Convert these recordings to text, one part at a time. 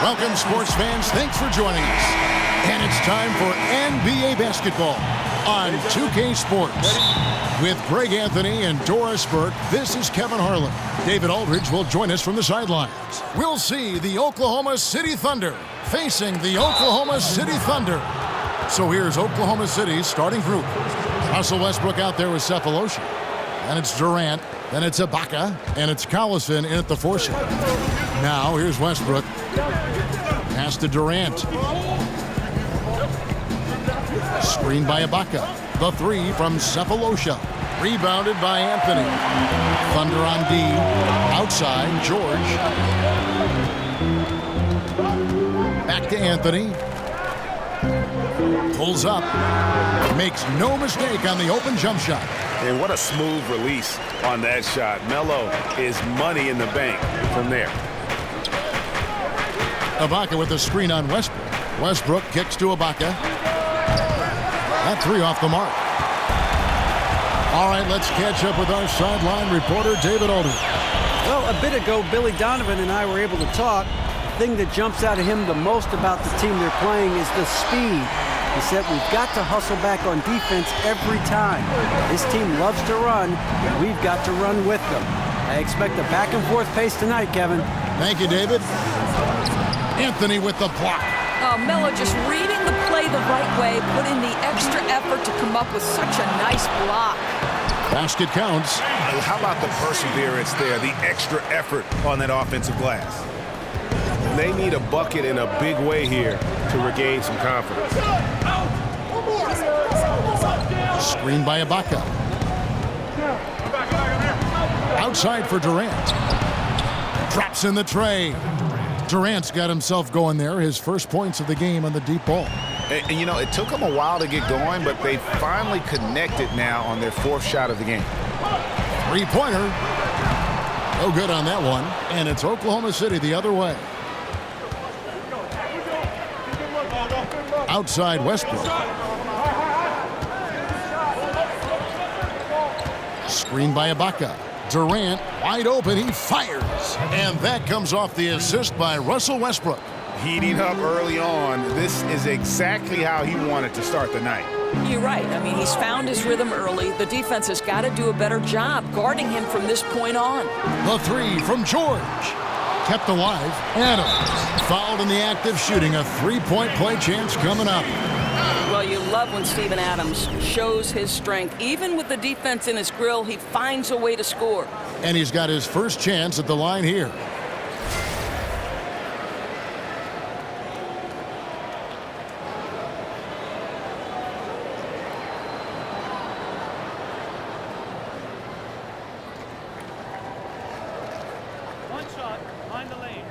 Welcome, sports fans. Thanks for joining us. And it's time for NBA basketball on 2K Sports. With Greg Anthony and Doris Burke, this is Kevin Harlan. David Aldridge will join us from the sidelines. We'll see the Oklahoma City Thunder facing the Oklahoma City Thunder. So here's Oklahoma City's starting group. Russell Westbrook out there with Cephalosha. And it's Durant. Then it's Ibaka. And it's Collison in at the 4 slot. Now here's Westbrook. Pass to Durant. Screen by Ibaka. The 3 from Cephalosha. Rebounded by Anthony. Thunder on D. Outside, George. Back to Anthony. Pulls up. Makes no mistake on the open jump shot. And what a smooth release on that shot. Melo is money in the bank from there. Ibaka with the screen on Westbrook. Westbrook kicks to Ibaka. That 3 off the mark. All right, let's catch up with our sideline reporter, David Aldridge. Well, a bit ago, Billy Donovan and I were able to talk. The thing that jumps out of him the most about the team they're playing is the speed. He said we've got to hustle back on defense every time. This team loves to run, and we've got to run with them. I expect a back-and-forth pace tonight, Kevin. Thank you, David. Anthony with the block. Melo just reading the play the right way, put in the extra effort to come up with such a nice block. Basket counts. How about the perseverance there, the extra effort on that offensive glass? They need a bucket in a big way here to regain some confidence. Screen by Ibaka. Outside for Durant. Drops in the tray. Durant's got himself going there. His first points of the game on the deep ball. And you know, it took them a while to get going, but they finally connected now on their 4th shot of the game. 3-pointer. No good on that one. And it's Oklahoma City the other way. Outside Westbrook. Screen by Ibaka. Durant wide open. He fires. And that comes off the assist by Russell Westbrook. Heating up early on. This is exactly how he wanted to start the night. You're right. I mean, he's found his rhythm early. The defense has got to do a better job guarding him from this point on. The 3 from George. Kept alive. Adams fouled in the act of shooting. A 3-point play chance coming up. Well, you love when Steven Adams shows his strength. Even with the defense in his grill, he finds a way to score. And he's got his first chance at the line here. One shot, mind the lanes.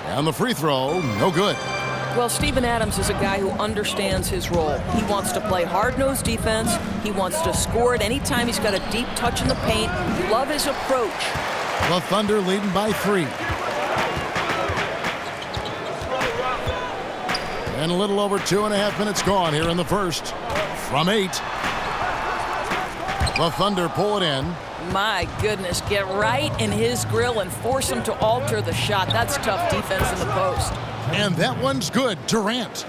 And the free throw, no good. Well, Steven Adams is a guy who understands his role. He wants to play hard-nosed defense. He wants to score it anytime he's got a deep touch in the paint. Love his approach. The Thunder leading by 3. And a little over 2.5 minutes gone here in the first. From 8. The Thunder pull it in. My goodness, get right in his grill and force him to alter the shot. That's tough defense in the post. And that one's good. Durant.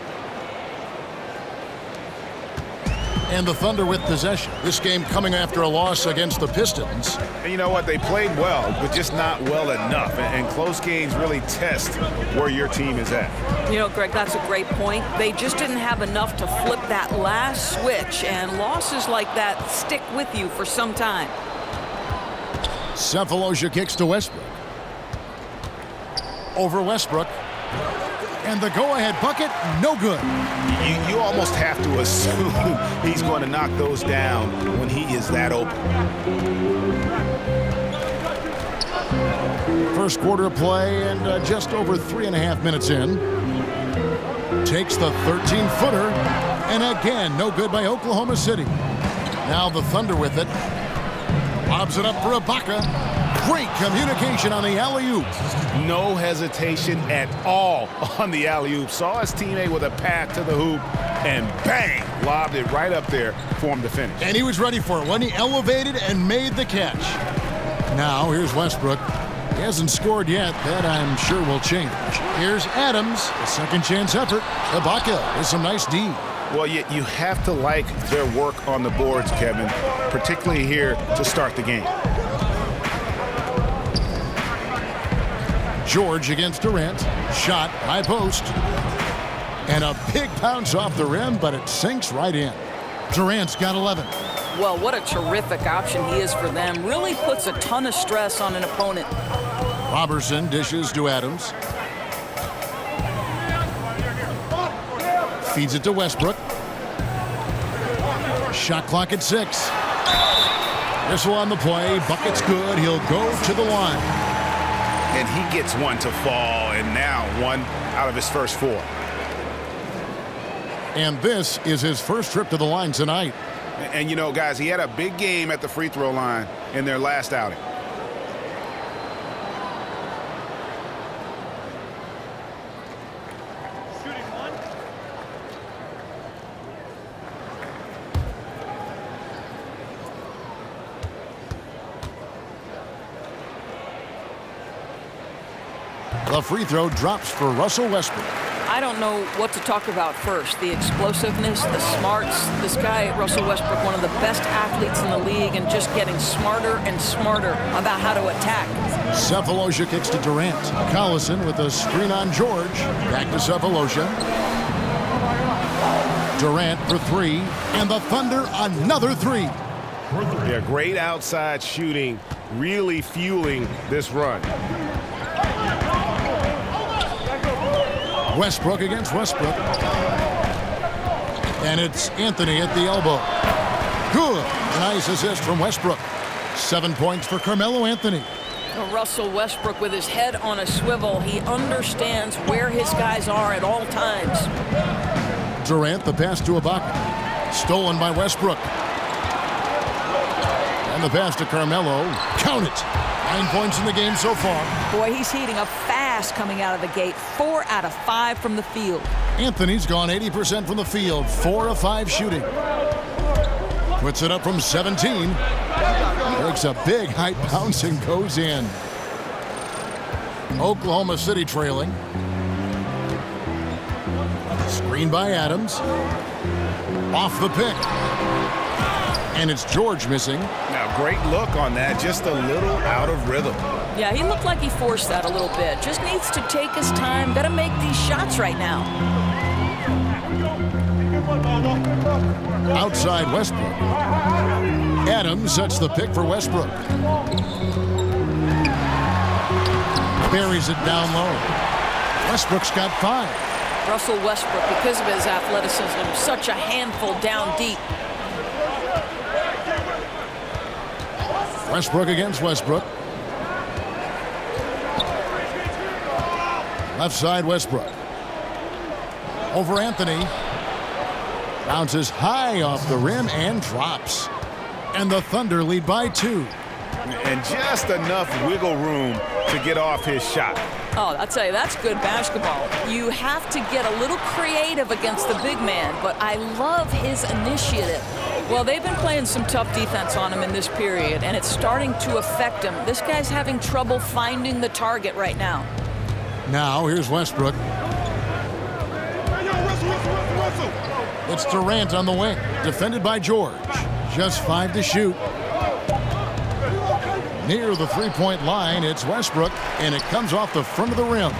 And the Thunder with possession. This game coming after a loss against the Pistons. And you know what? They played well, but just not well enough. And close games really test where your team is at. You know, Greg, that's a great point. They just didn't have enough to flip that last switch, and losses like that stick with you for some time. Cephalosha kicks to Westbrook. Over Westbrook. And the go-ahead bucket, no good. You almost have to assume he's going to knock those down when he is that open. First quarter of play and just over 3.5 minutes in. Takes the 13-footer. And again, no good by Oklahoma City. Now the Thunder with it. Lobs it up for Ibaka. Great communication on the alley-oop. No hesitation at all on the alley-oop. Saw his teammate with a path to the hoop and bang, lobbed it right up there for him to finish. And he was ready for it when he elevated and made the catch. Now here's Westbrook. He hasn't scored yet. That I'm sure will change. Here's Adams, a second chance effort. Ibaka with some nice D. Well, you have to like their work on the boards, Kevin, particularly here to start the game. George against Durant. Shot, high post. And a big bounce off the rim, but it sinks right in. Durant's got 11. Well, what a terrific option he is for them. Really puts a ton of stress on an opponent. Robertson dishes to Adams. Feeds it to Westbrook. Shot clock at 6. Whistle on the play. Bucket's good. He'll go to the line. And he gets one to fall, and now one out of his first 4. And this is his first trip to the line tonight. And, you know, guys, he had a big game at the free throw line in their last outing. Shooting one. The free throw drops for Russell Westbrook. I don't know what to talk about first. The explosiveness, the smarts. This guy, Russell Westbrook, one of the best athletes in the league and just getting smarter and smarter about how to attack. Sefolosha kicks to Durant. Collison with a screen on George. Back to Sefolosha. Durant for 3. And the Thunder another 3. Yeah, great outside shooting, really fueling this run. Westbrook against Westbrook. And it's Anthony at the elbow. Good. Nice assist from Westbrook. 7 points for Carmelo Anthony. Russell Westbrook with his head on a swivel. He understands where his guys are at all times. Durant, the pass to Ibaka. Stolen by Westbrook. And the pass to Carmelo. Count it. 9 points in the game so far. Boy, he's heating up fast coming out of the gate. 4 out of 5 from the field. Anthony's gone 80% from the field. 4 of 5 shooting. Puts it up from 17. Takes a big height bounce and goes in. Oklahoma City trailing. Screen by Adams. Off the pick. And it's George missing. Now, great look on that. Just a little out of rhythm. Yeah, he looked like he forced that a little bit. Just needs to take his time. Got to make these shots right now. Outside Westbrook. Adams sets the pick for Westbrook. Buries it down low. Westbrook's got 5. Russell Westbrook, because of his athleticism, such a handful down deep. Westbrook against Westbrook. Left side Westbrook. Over Anthony. Bounces high off the rim and drops. And the Thunder lead by 2. And just enough wiggle room to get off his shot. Oh, I'd say that's good basketball. You have to get a little creative against the big man, but I love his initiative. Well, they've been playing some tough defense on him in this period, and it's starting to affect him. This guy's having trouble finding the target right now. Now, here's Westbrook. It's Durant on the wing, defended by George. Just 5 to shoot. Near the three-point line, it's Westbrook, and it comes off the front of the rim.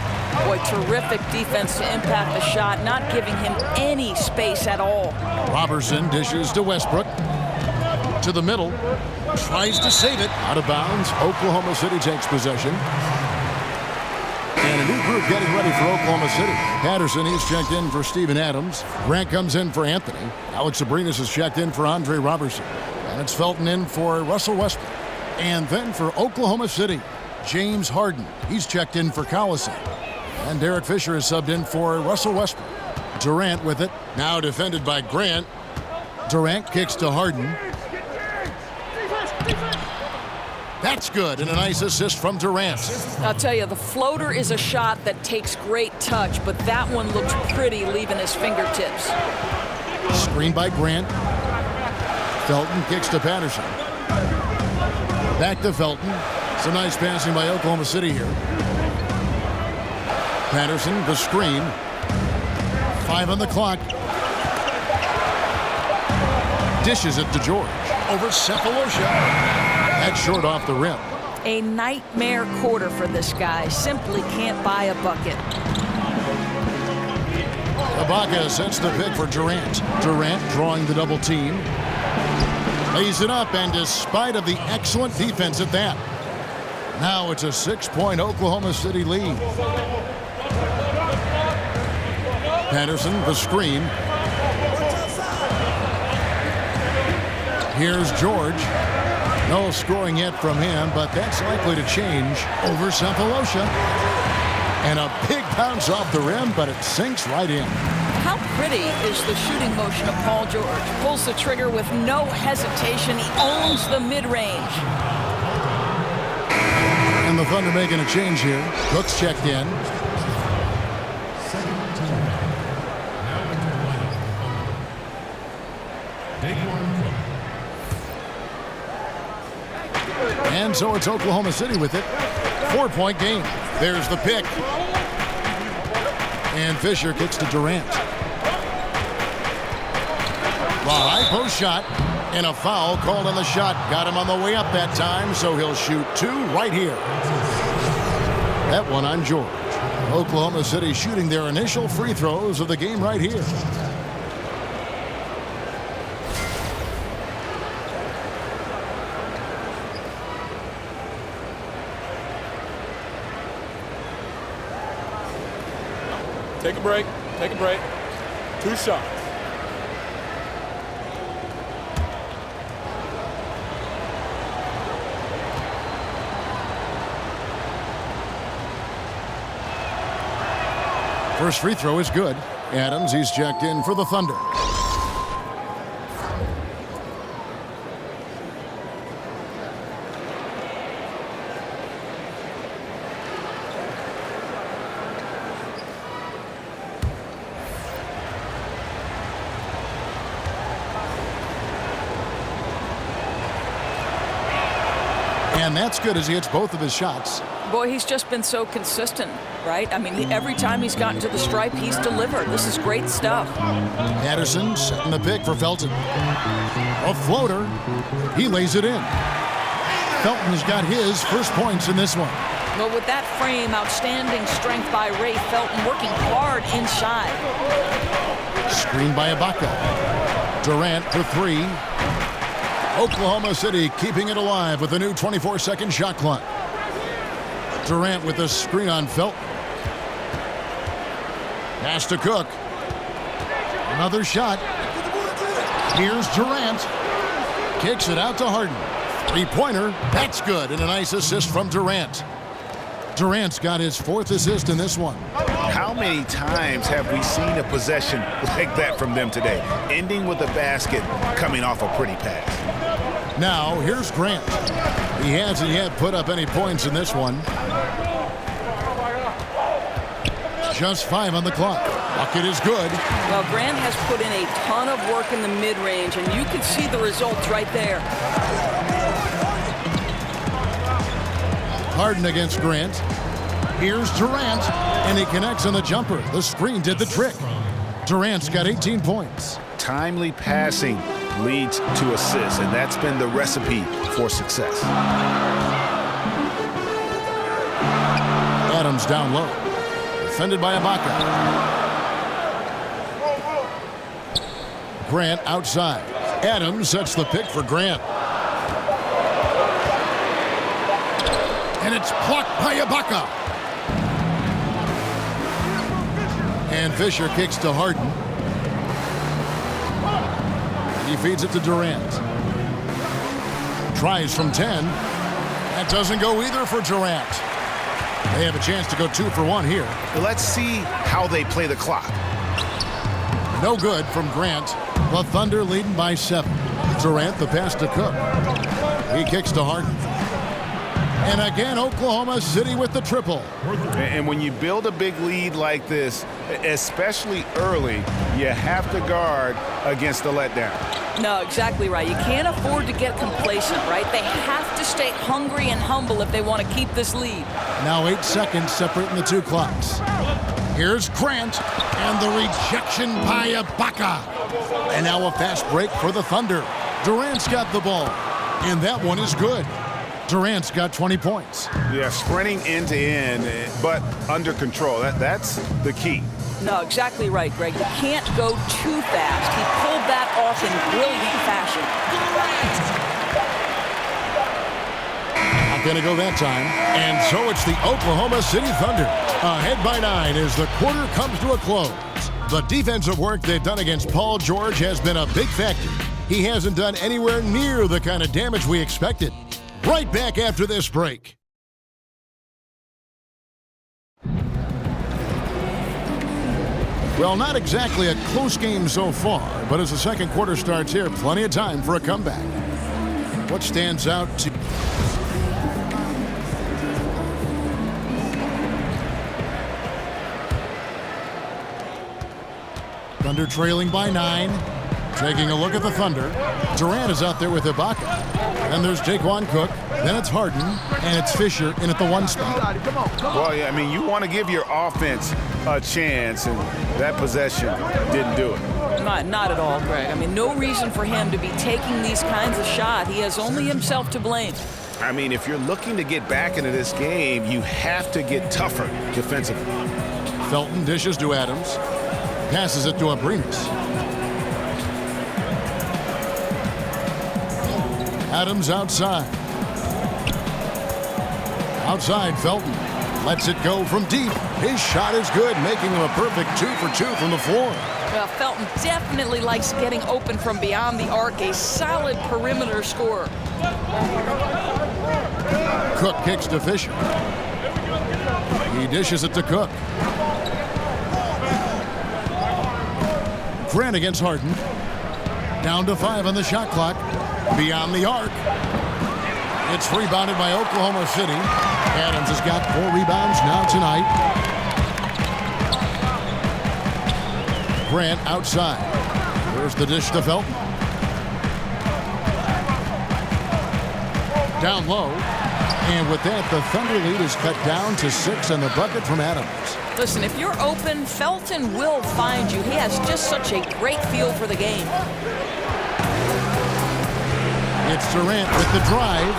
Boy, terrific defense to impact the shot, not giving him any space at all. Robertson dishes to Westbrook. To the middle. Tries to save it. Out of bounds. Oklahoma City takes possession. And a new group getting ready for Oklahoma City. Patterson, he's checked in for Steven Adams. Grant comes in for Anthony. Alex Abrinas is checked in for Andre Robertson. And it's Felton in for Russell Westbrook. And then for Oklahoma City, James Harden. He's checked in for Collison. And Derek Fisher is subbed in for Russell Westbrook. Durant with it. Now defended by Grant. Durant kicks to Harden. That's good, and a nice assist from Durant. I'll tell you, the floater is a shot that takes great touch, but that one looked pretty leaving his fingertips. Screen by Grant. Felton kicks to Patterson. Back to Felton. Some nice passing by Oklahoma City here. Patterson, the screen. 5 on the clock. Dishes it to George. Over Cephalosha. That's short off the rim. A nightmare quarter for this guy. Simply can't buy a bucket. Ibaka sets the pick for Durant. Durant drawing the double team. Lays it up, and despite of the excellent defense at that, now it's a 6-point Oklahoma City lead. Patterson, the screen. Here's George. No scoring yet from him, but that's likely to change. Over Cephalosha. And a big bounce off the rim, but it sinks right in. How pretty is the shooting motion of Paul George? Pulls the trigger with no hesitation. He owns the mid-range. And the Thunder making a change here. Cook's checked in. And so it's Oklahoma City with it. 4-point game. There's the pick. And Fisher kicks to Durant. The high post shot. And a foul called on the shot. Got him on the way up that time, so he'll shoot 2 right here. That one on George. Oklahoma City shooting their initial free throws of the game right here. Take a break. Take a break. 2 shots. First free throw is good. Adams, he's checked in for the Thunder. And that's good as he hits both of his shots. Boy, he's just been so consistent, right? I mean, every time he's gotten to the stripe, he's delivered. This is great stuff. Patterson setting the pick for Felton. A floater. He lays it in. Felton's got his first points in this one. Well, with that frame, outstanding strength by Ray Felton, working hard inside. Screen by Ibaka. Durant for 3. Oklahoma City keeping it alive with a new 24-second shot clock. Durant with a screen on Felton. Pass to Cook. Another shot. Here's Durant. Kicks it out to Harden. 3-pointer. That's good. And a nice assist from Durant. Durant's got his 4th assist in this one. How many times have we seen a possession like that from them today? Ending with a basket, coming off a pretty pass. Now, here's Grant. He hasn't yet put up any points in this one. Just 5 on the clock. Bucket is good. Well, Grant has put in a ton of work in the mid-range, and you can see the results right there. Harden against Grant. Here's Durant, and he connects on the jumper. The screen did the trick. Durant's got 18 points. Timely passing leads to assists, and that's been the recipe for success. Adams down low. Defended by Ibaka. Grant outside. Adams sets the pick for Grant. And it's blocked by Ibaka. And Fisher kicks to Harden. He feeds it to Durant. Tries from 10. That doesn't go either for Durant. They have a chance to go 2 for 1 here. Let's see how they play the clock. No good from Grant. The Thunder leading by 7. Durant the pass to Cook. He kicks to Harden. And again, Oklahoma City with the triple. And when you build a big lead like this, especially early, you have to guard against the letdown. No, exactly right. You can't afford to get complacent, right? They have to stay hungry and humble if they want to keep this lead. Now 8 seconds separating the two clocks. Here's Grant, and the rejection by Ibaka. And now a fast break for the Thunder. Durant's got the ball, and that one is good. Durant's got 20 points. Yeah, sprinting end to end, but under control. That's the key. No, exactly right, Greg. You can't go too fast. He pulled that off in brilliant fashion. Not going to go that time. And so it's the Oklahoma City Thunder, ahead by 9 as the quarter comes to a close. The defensive work they've done against Paul George has been a big factor. He hasn't done anywhere near the kind of damage we expected. Right back after this break. Well, not exactly a close game so far, but as the second quarter starts here, plenty of time for a comeback. What stands out to... Thunder trailing by 9. Taking a look at the Thunder. Durant is out there with Ibaka. And there's Jaquan Cook. Then it's Harden. And it's Fisher in at the 1 spot. Well, yeah, I mean, you want to give your offense a chance, and that possession didn't do it. Not at all, Greg. I mean, no reason for him to be taking these kinds of shots. He has only himself to blame. I mean, if you're looking to get back into this game, you have to get tougher defensively. Felton dishes to Adams. Passes it to Abrinas. Adams outside. Outside, Felton lets it go from deep. His shot is good, making him a perfect 2 for 2 from the floor. Well, Felton definitely likes getting open from beyond the arc, a solid perimeter scorer. Cook kicks to Fisher. He dishes it to Cook. Grant against Harden. Down to 5 on the shot clock. Beyond the arc. It's rebounded by Oklahoma City. Adams has got 4 rebounds now tonight. Grant outside. There's the dish to Felton. Down low. And with that, the Thunder lead is cut down to 6 and the bucket from Adams. Listen, if you're open, Felton will find you. He has just such a great feel for the game. It's Durant with the drive,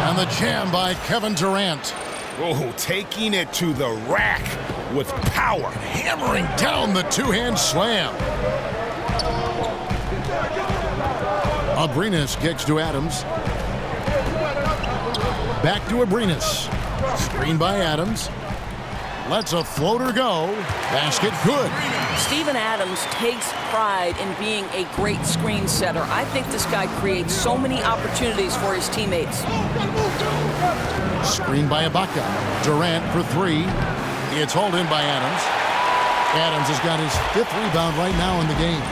and the jam by Kevin Durant. Oh, taking it to the rack with power. Hammering down the two-hand slam. Abrinas kicks to Adams. Back to Abrinas. Screen by Adams. Lets a floater go. Basket good. Steven Adams takes pride in being a great screen setter. I think this guy creates so many opportunities for his teammates. Screen by Ibaka. Durant for 3. It's hauled in by Adams. Adams has got his 5th rebound right now in the game.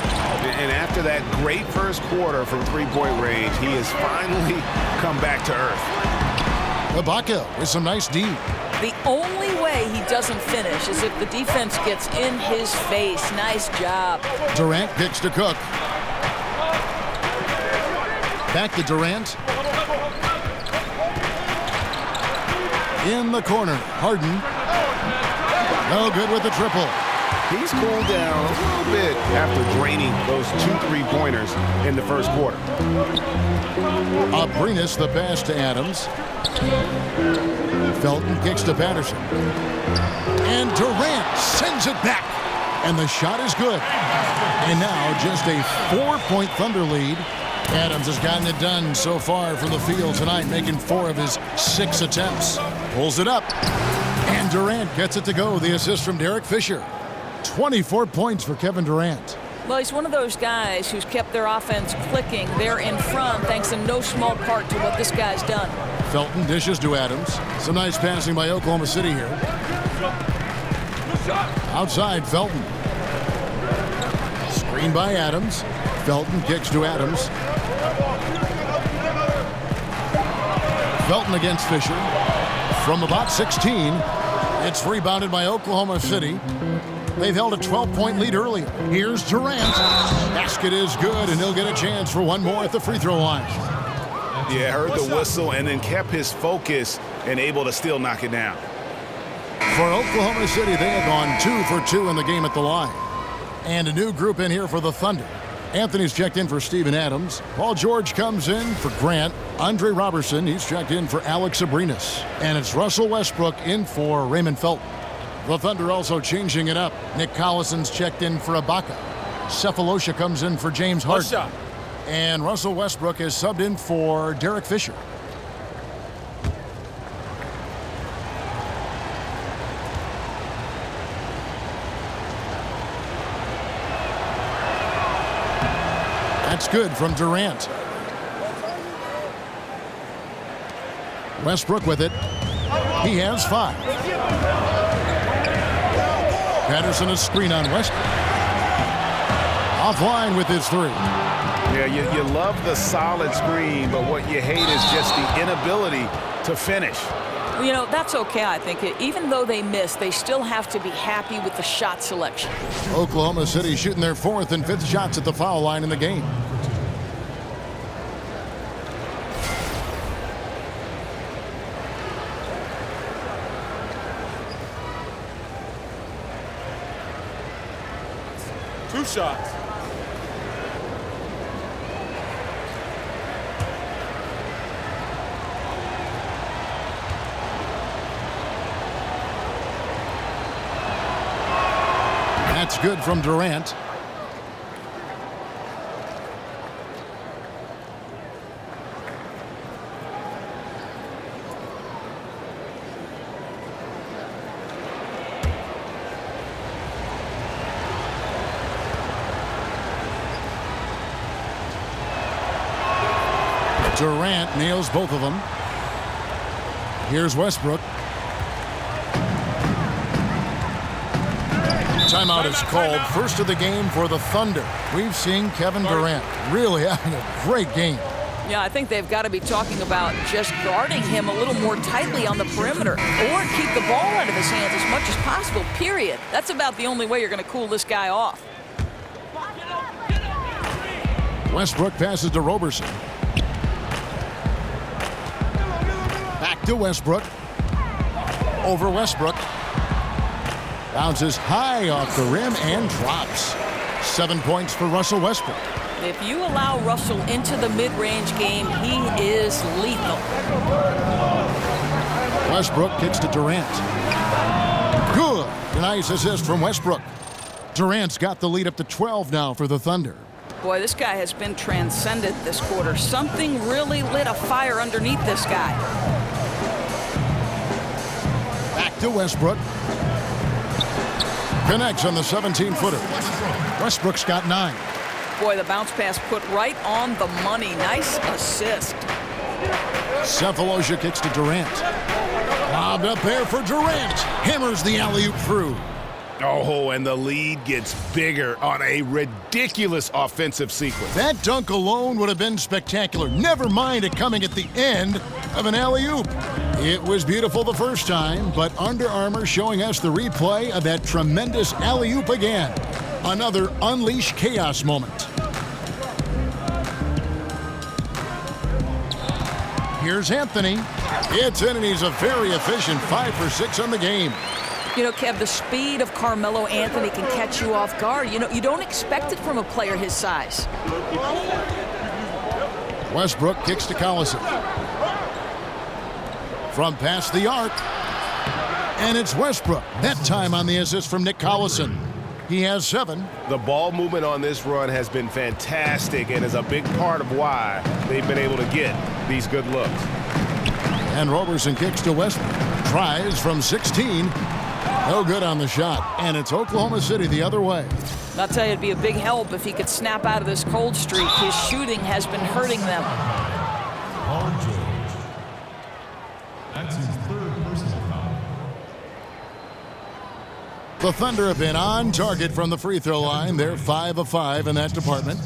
And after that great first quarter from three-point range, he has finally come back to earth. Ibaka with some nice D. The only way he doesn't finish is if the defense gets in his face. Nice job. Durant kicks to Cook. Back to Durant. In the corner, Harden. No good with the triple. He's cooled down a little bit after draining those 2 3-pointers in the first quarter. Abrinas the pass to Adams. Felton kicks to Patterson. And Durant sends it back. And the shot is good. And now just a 4-point Thunder lead. Adams has gotten it done so far from the field tonight, making 4 of his 6 attempts. Pulls it up. And Durant gets it to go. The assist from Derek Fisher. 24 points for Kevin Durant. Well, he's one of those guys who's kept their offense clicking. They're in front thanks in no small part to what this guy's done. Felton dishes to Adams. Some nice passing by Oklahoma City here. Outside, Felton. Screen by Adams. Felton kicks to Adams. Felton against Fisher. From about 16, it's rebounded by Oklahoma City. They've held a 12-point lead earlier. Here's Durant. Basket is good, and he'll get a chance for one more at the free throw line. Yeah, heard the whistle and then kept his focus and able to still knock it down. For Oklahoma City, they have gone 2 for 2 in the game at the line. And a new group in here for the Thunder. Anthony's checked in for Steven Adams. Paul George comes in for Grant. Andre Robertson, he's checked in for Alex Abrinas. And it's Russell Westbrook in for Raymond Felton. The Thunder also changing it up. Nick Collison's checked in for Ibaka. Cephalosha comes in for James Harden. And Russell Westbrook is subbed in for Derek Fisher. That's good from Durant. Westbrook with it. He has 5. Patterson a screen on Westbrook. Offline with his 3. Yeah, you love the solid screen, but what you hate is just the inability to finish. You know, that's okay, I think. Even though they miss, they still have to be happy with the shot selection. Oklahoma City shooting their 4th and 5th shots at the foul line in the game. Two shots. That's good from Durant. Durant nails both of them. Here's Westbrook. Timeout is called. First of the game for the Thunder. We've seen Kevin Durant really having a great game. Yeah, I think they've got to be talking about just guarding him a little more tightly on the perimeter or keep the ball out of his hands as much as possible, period. That's about the only way you're going to cool this guy off. Westbrook passes to Roberson. Back to Westbrook. Over Westbrook. Bounces high off the rim and drops. 7 points for Russell Westbrook. If you allow Russell into the mid-range game, he is lethal. Westbrook kicks to Durant. Good. Nice assist from Westbrook. Durant's got the lead up to 12 now for the Thunder. Boy, this guy has been transcendent this quarter. Something really lit a fire underneath this guy. Back to Westbrook. Connects on the 17-footer. Westbrook's got 9. Boy, the bounce pass put right on the money. Nice assist. Cephalosha kicks to Durant. Lobbed up there for Durant. Hammers the alley-oop through. Oh, and the lead gets bigger on a ridiculous offensive sequence. That dunk alone would have been spectacular. Never mind it coming at the end of an alley-oop. It was beautiful the first time, but Under Armour showing us the replay of that tremendous alley-oop again. Another unleash chaos moment. Here's Anthony. It's in, and he's a very efficient 5 for 6 on the game. You know, Kev, the speed of Carmelo Anthony can catch you off guard. You know, you don't expect it from a player his size. Westbrook kicks to Collison. From past the arc. And it's Westbrook. That time on the assist from Nick Collison. He has 7. The ball movement on this run has been fantastic and is a big part of why they've been able to get these good looks. And Roberson kicks to Westbrook. Tries from 16. No good on the shot. And it's Oklahoma City the other way. I'll tell you, it'd be a big help if he could snap out of this cold streak. His shooting has been hurting them. That's his 3rd personal foul. The Thunder have been on target from the free throw line. They're 5 of 5 in that department.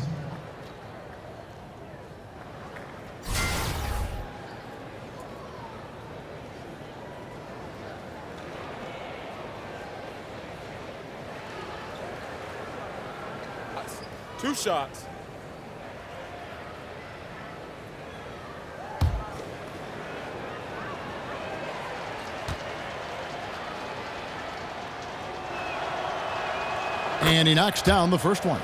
2 shots. And he knocks down the first one.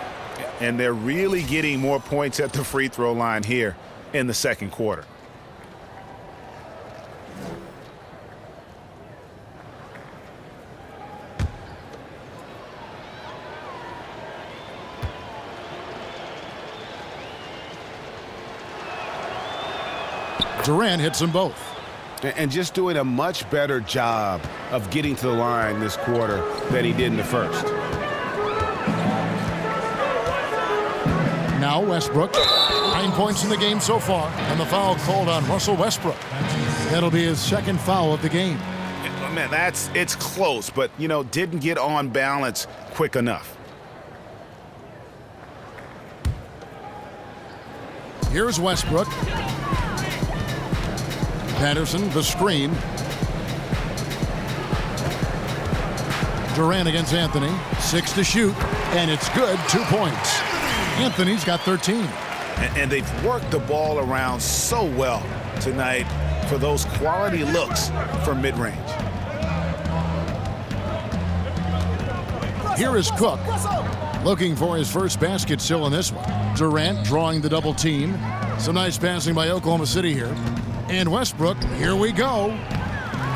And they're really getting more points at the free throw line here in the second quarter. Durant hits them both. And just doing a much better job of getting to the line this quarter than he did in the first. Now Westbrook, 9 points in the game so far, and the foul called on Russell Westbrook. That'll be his second foul of the game. Man, it's close, but, didn't get on balance quick enough. Here's Westbrook. Patterson, the screen. Durant against Anthony. 6 to shoot, and it's good. 2 points. Anthony's got 13. And they've worked the ball around so well tonight for those quality looks from mid-range. Here is Cook, looking for his first basket still in this one. Durant drawing the double team. Some nice passing by Oklahoma City here. And Westbrook, here we go.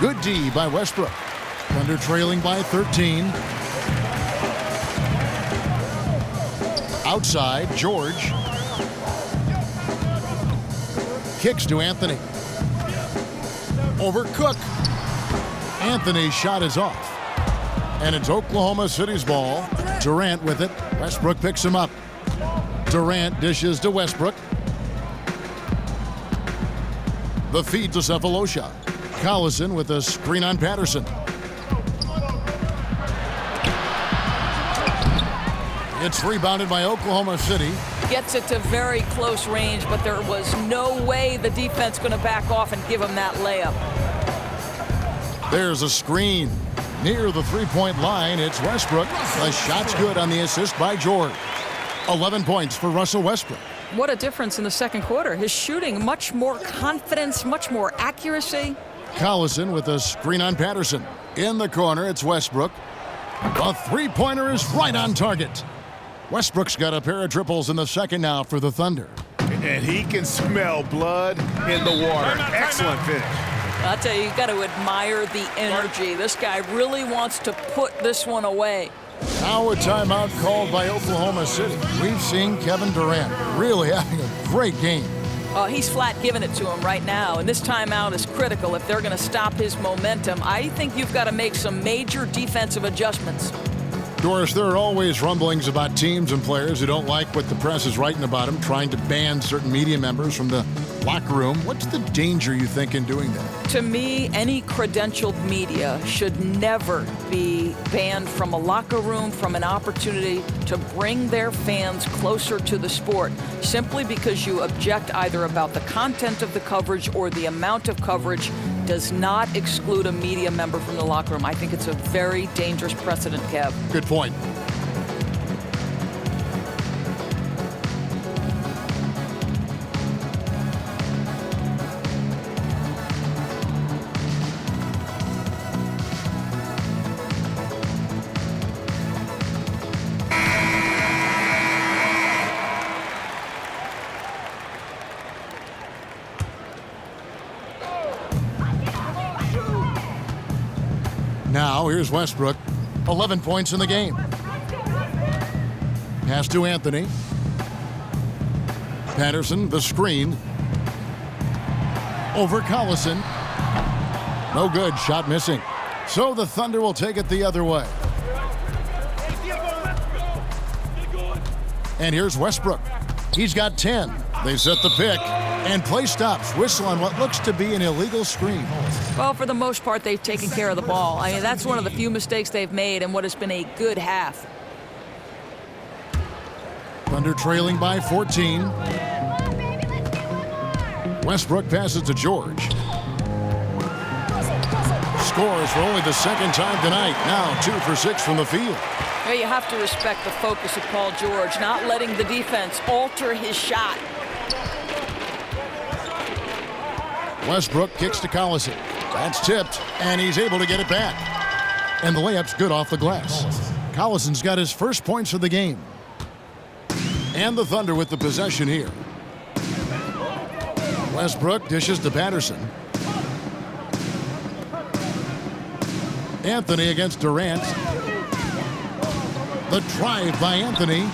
Good D by Westbrook. Thunder trailing by 13. Outside, George. Kicks to Anthony. Over Cook. Anthony's shot is off. And it's Oklahoma City's ball. Durant with it. Westbrook picks him up. Durant dishes to Westbrook. The feed to Cephalosha. Collison with a screen on Patterson. It's rebounded by Oklahoma City. Gets it to very close range, but there was no way the defense going to back off and give him that layup. There's a screen. Near the three-point line, it's Westbrook. The shot's good on the assist by George. 11 points for Russell Westbrook. What a difference in the second quarter. His shooting, much more confidence, much more accuracy. Collison with a screen on Patterson. In the corner, it's Westbrook. The three-pointer is right on target. Westbrook's got a pair of triples in the second now for the Thunder. And he can smell blood in the water. Excellent finish. I'll tell you, you got to admire the energy. This guy really wants to put this one away. Now a timeout called by Oklahoma City. We've seen Kevin Durant really having a great game. He's flat giving it to him right now, and this timeout is critical if they're going to stop his momentum. I think you've got to make some major defensive adjustments. Doris, there are always rumblings about teams and players who don't like what the press is writing about them, trying to ban certain media members from the locker room. What's the danger, you think, in doing that? To me, any credentialed media should never be banned from a locker room, from an opportunity to bring their fans closer to the sport, simply because you object either about the content of the coverage or the amount of coverage does not exclude a media member from the locker room. I think it's a very dangerous precedent, Kev. Good point. Now, here's Westbrook. 11 points in the game. Pass to Anthony. Patterson, the screen. Over Collison. No good. Shot missing. So the Thunder will take it the other way. And here's Westbrook. He's got 10. They set the pick. And play stops. Whistle on what looks to be an illegal screen. Well, for the most part, they've taken care of the ball. I mean, that's one of the few mistakes they've made in what has been a good half. Thunder trailing by 14. Westbrook passes to George. Scores for only the second time tonight. Now 2 for 6 from the field. Well, you have to respect the focus of Paul George, not letting the defense alter his shot. Westbrook kicks to Collison. That's tipped, and he's able to get it back. And the layup's good off the glass. Collison's got his first points of the game. And the Thunder with the possession here. Westbrook dishes to Patterson. Anthony against Durant. The drive by Anthony.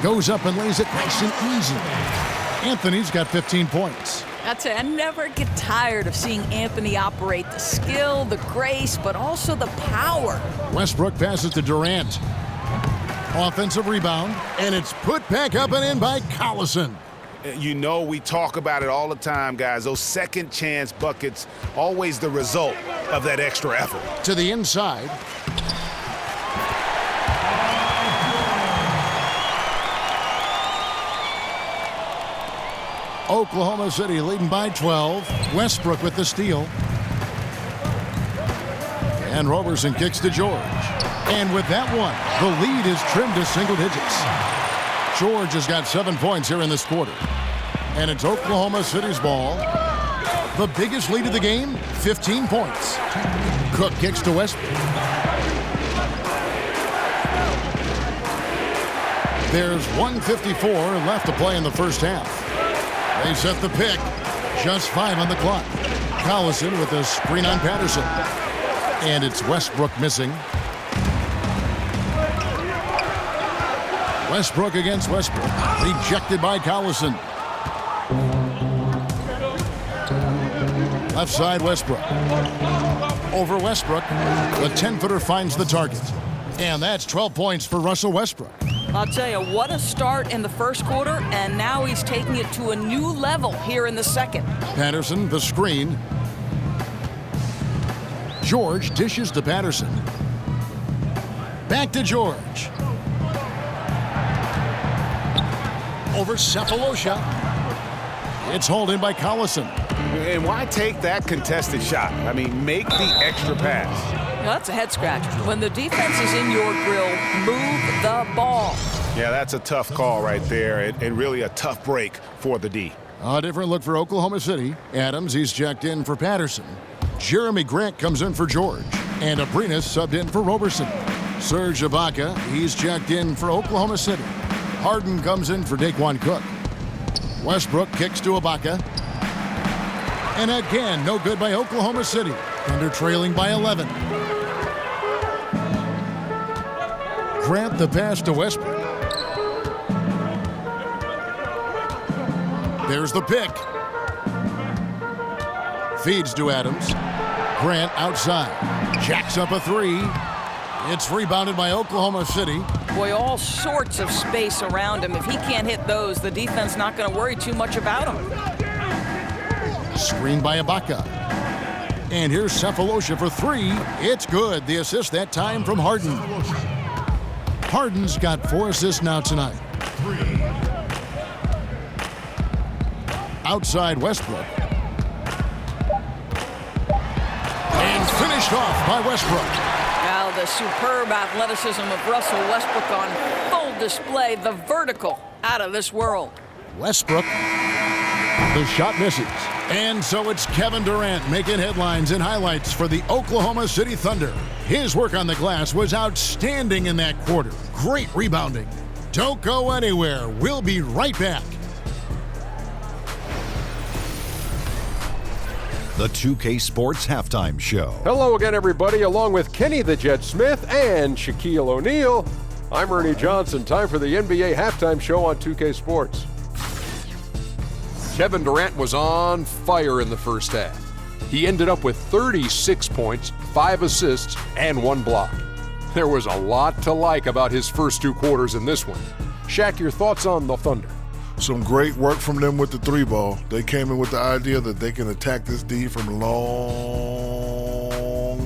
Goes up and lays it nice and easy. Anthony's got 15 points. I'd say I never get tired of seeing Anthony operate the skill, the grace, but also the power. Westbrook passes to Durant. Offensive rebound, and it's put back up and in by Collison. You know, we talk about it all the time, guys. Those second chance buckets, always the result of that extra effort. To the inside. Oklahoma City leading by 12. Westbrook with the steal. And Roberson kicks to George. And with that one, the lead is trimmed to single digits. George has got 7 points here in this quarter. And it's Oklahoma City's ball. The biggest lead of the game, 15 points. Cook kicks to Westbrook. There's 1:54 left to play in the first half. They set the pick. Just 5 on the clock. Collison with a screen on Patterson. And it's Westbrook missing. Westbrook against Westbrook. Rejected by Collison. Left side Westbrook. Over Westbrook. The 10-footer finds the target. And that's 12 points for Russell Westbrook. I'll tell you, what a start in the first quarter, and now he's taking it to a new level here in the second. Patterson, the screen. George dishes to Patterson. Back to George. Over Cephalosha. It's hauled in by Collison. And why take that contested shot? I mean, make the extra pass. Now, that's a head scratcher. When the defense is in your grill, move the ball. Yeah, that's a tough call right there, and really a tough break for the D. A different look for Oklahoma City. Adams, he's checked in for Patterson. Jeremy Grant comes in for George. And Abrinas subbed in for Roberson. Serge Ibaka, he's checked in for Oklahoma City. Harden comes in for Daquan Cook. Westbrook kicks to Ibaka. And again, no good by Oklahoma City. Thunder trailing by 11. Grant the pass to Westbrook. There's the pick. Feeds to Adams. Grant outside. Jacks up a three. It's rebounded by Oklahoma City. Boy, all sorts of space around him. If he can't hit those, the defense not going to worry too much about him. Screen by Ibaka. And here's Cephalosha for three. It's good. The assist that time from Harden. Harden's got 4 assists now tonight. Outside Westbrook. And finished off by Westbrook. Now the superb athleticism of Russell Westbrook on full display. The vertical out of this world. Westbrook. The shot misses. And so it's Kevin Durant making headlines and highlights for the Oklahoma City Thunder. His work on the glass was outstanding in that quarter. Great rebounding. Don't go anywhere. We'll be right back. The 2K Sports Halftime Show. Hello again, everybody. Along with Kenny the Jet Smith and Shaquille O'Neal, I'm Ernie Johnson. Time for the NBA Halftime Show on 2K Sports. Kevin Durant was on fire in the first half. He ended up with 36 points, 5 assists, and 1 block. There was a lot to like about his first 2 quarters in this one. Shaq, your thoughts on the Thunder? Some great work from them with the 3-ball. They came in with the idea that they can attack this D from long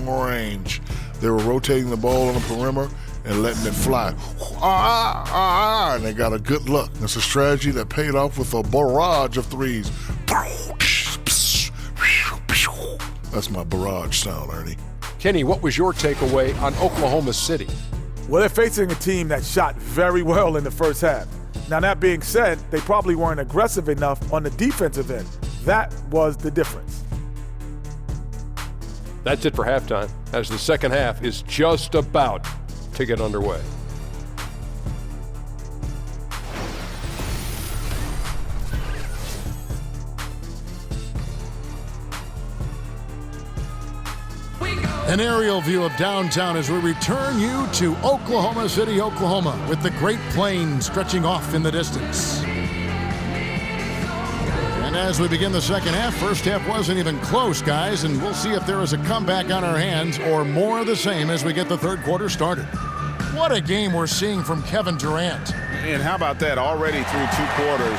range. They were rotating the ball on the perimeter and letting it fly. And they got a good look. It's a strategy that paid off with a barrage of threes. That's my barrage sound, Ernie. Kenny, what was your takeaway on Oklahoma City? Well, they're facing a team that shot very well in the first half. Now, that being said, they probably weren't aggressive enough on the defensive end. That was the difference. That's it for halftime, as the second half is just about to get underway. An aerial view of downtown as we return you to Oklahoma City, Oklahoma, with the Great Plains stretching off in the distance. And as we begin the second half, first half wasn't even close, guys, and we'll see if there is a comeback on our hands or more of the same as we get the third quarter started. What a game we're seeing from Kevin Durant. And how about that? Already through 2 quarters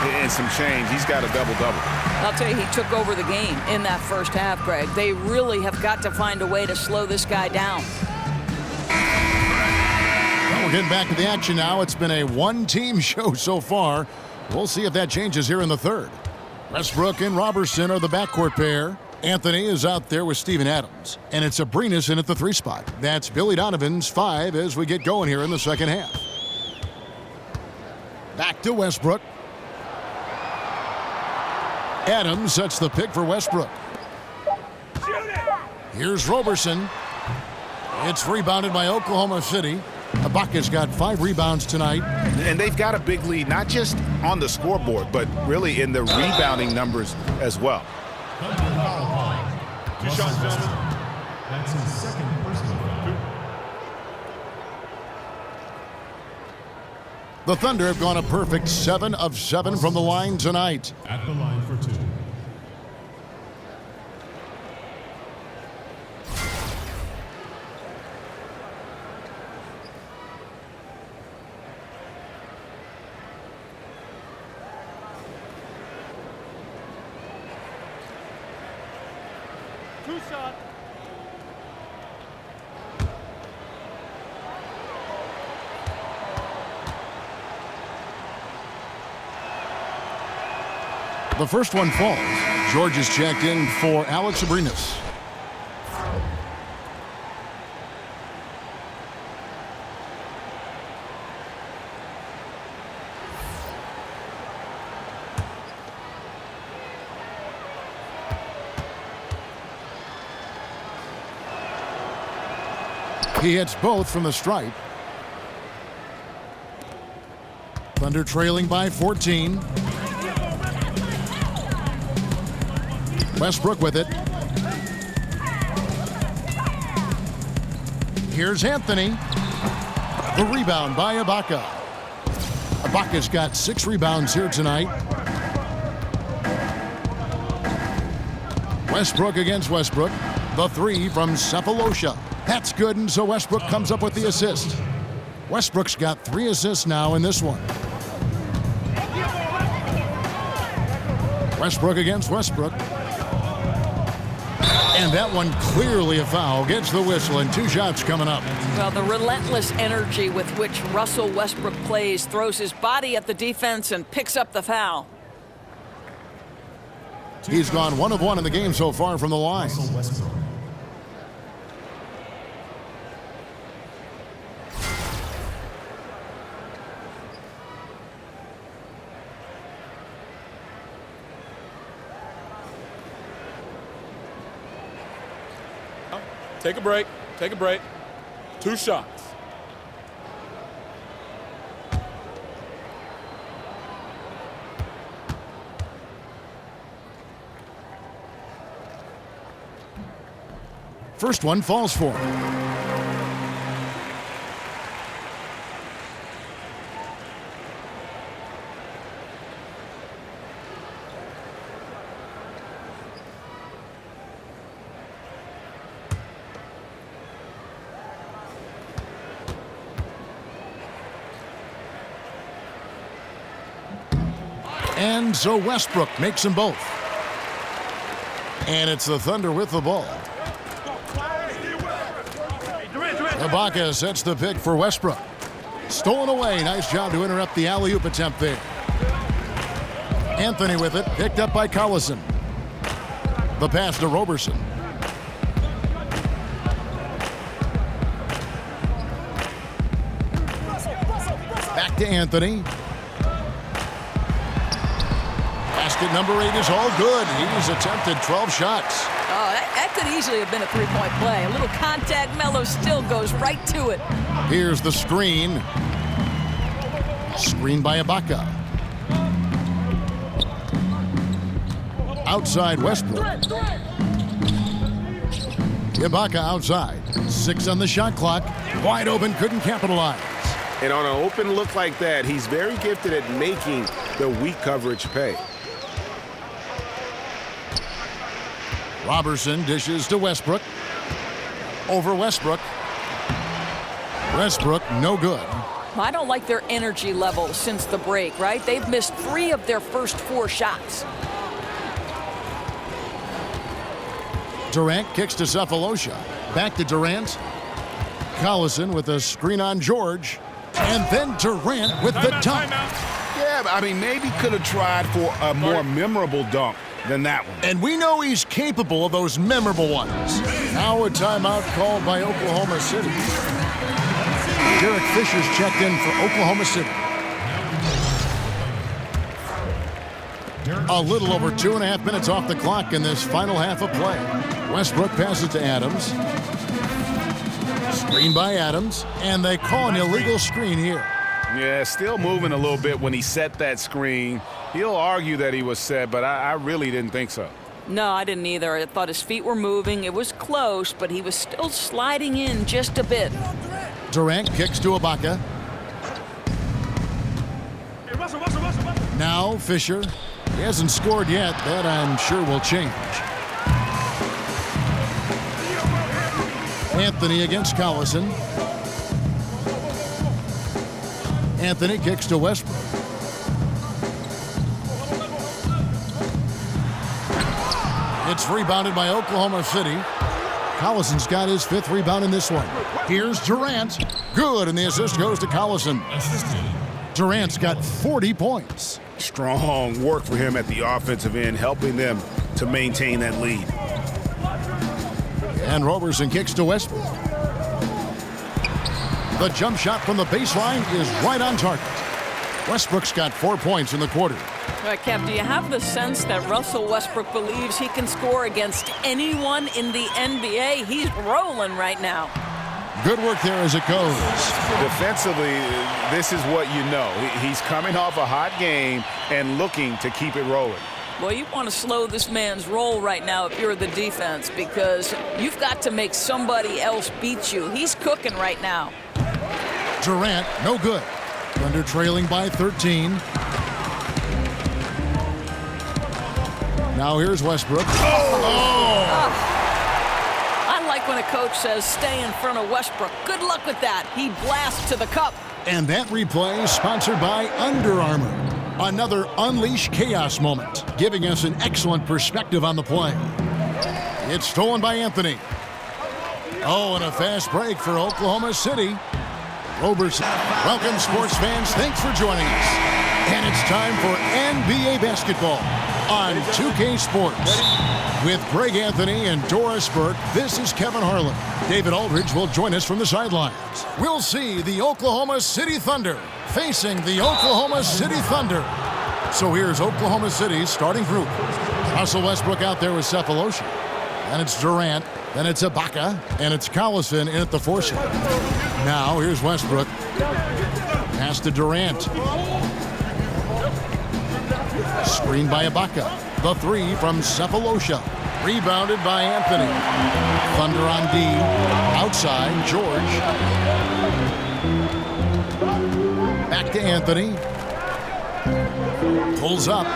and some change, he's got a double-double. I'll tell you, he took over the game in that first half, Greg. They really have got to find a way to slow this guy down. Well, we're getting back to the action now. It's been a one-team show so far. We'll see if that changes here in the third. Westbrook and Robertson are the backcourt pair. Anthony is out there with Steven Adams. And it's Abrinas in at the 3 spot. That's Billy Donovan's 5 as we get going here in the second half. Back to Westbrook. Adams sets the pick for Westbrook. Here's Robertson. It's rebounded by Oklahoma City. Ibaka's got 5 rebounds tonight. And they've got a big lead, not just on the scoreboard, but really in the rebounding numbers as well. 2 shots, gentlemen. That's his second personal foul. The Thunder have gone a perfect 7 of 7 from the line tonight. At the line for 2. Two shot. The first one falls. George is checked in for Alex Abrinas. He hits both from the stripe. Thunder trailing by 14. Westbrook with it. Here's Anthony. The rebound by Ibaka. Ibaka's got 6 rebounds here tonight. Westbrook against Westbrook. The 3 from Cephalosha. That's good, and so Westbrook comes up with the assist. Westbrook's got 3 assists now in this one. Westbrook against Westbrook. And that one clearly a foul. Gets the whistle, and 2 shots coming up. Well, the relentless energy with which Russell Westbrook plays, throws his body at the defense and picks up the foul. He's gone 1 of 1 in the game so far from the line. Take a break. Take a break. 2 shots. First one falls for him. And so Westbrook makes them both. And it's the Thunder with the ball. Ibaka sets the pick for Westbrook. Stolen away. Nice job to interrupt the alley-oop attempt there. Anthony with it. Picked up by Collison. The pass to Robertson. to Anthony. Basket number 8 is all good. He's attempted 12 shots. Oh, that could easily have been a three-point play. A little contact, Melo still goes right to it. Here's the screen. Screen by Ibaka. Outside Westbrook. Ibaka outside. 6 on the shot clock. Wide open, couldn't capitalize. And on an open look like that, he's very gifted at making the weak coverage pay. Robertson dishes to Westbrook. Over Westbrook. Westbrook, no good. I don't like their energy level since the break, right? They've missed 3 of their first 4 shots. Durant kicks to Cephalosha. Back to Durant. Collison with a screen on George. And then Durant with the dunk. Yeah, I mean, maybe could have tried for a more memorable dunk than that one. And we know he's capable of those memorable ones. Now a timeout called by Oklahoma City. Derek Fisher's checked in for Oklahoma City. A little over 2.5 minutes off the clock in this final half of play. Westbrook passes to Adams. Screen by Adams, and they call an illegal screen here. Yeah, still moving a little bit when he set that screen. He'll argue that he was set, but I really didn't think so. No, I didn't either. I thought his feet were moving. It was close, but he was still sliding in just a bit. Durant kicks to Ibaka. Now Fisher. He hasn't scored yet. That I'm sure will change. Anthony against Collison. Anthony kicks to Westbrook. It's rebounded by Oklahoma City. Collison's got his 5th rebound in this one. Here's Durant. Good, and the assist goes to Collison. Durant's got 40 points. Strong work for him at the offensive end, helping them to maintain that lead. And Robertson kicks to Westbrook. The jump shot from the baseline is right on target. Westbrook's got 4 points in the quarter. Right, Kev, do you have the sense that Russell Westbrook believes he can score against anyone in the NBA? He's rolling right now. Good work there as it goes. Defensively, this is what you know. He's coming off a hot game and looking to keep it rolling. Well, you want to slow this man's roll right now if you're the defense, because you've got to make somebody else beat you. He's cooking right now. Durant, no good. Thunder trailing by 13. Now here's Westbrook. I like when a coach says stay in front of Westbrook. Good luck with that. He blasts to the cup. And that replay is sponsored by Under Armour. Another Unleash Chaos moment, giving us an excellent perspective on the play. It's stolen by Anthony. Oh, and a fast break for Oklahoma City. Robertson. Welcome, sports fans. Thanks for joining us. And it's time for NBA basketball on 2K Sports. With Greg Anthony and Doris Burke, this is Kevin Harlan. David Aldridge will join us from the sidelines. We'll see the Oklahoma City Thunder facing the Oklahoma City Thunder. So here's Oklahoma City's starting group. Russell Westbrook out there with Cephalosha. And it's Durant. Then it's Ibaka. And it's Collison in at the 4 slot. Now here's Westbrook. Pass to Durant. Screen by Ibaka. The 3 from Cephalosha. Rebounded by Anthony. Thunder on D. Outside, George. Back to Anthony. Pulls up.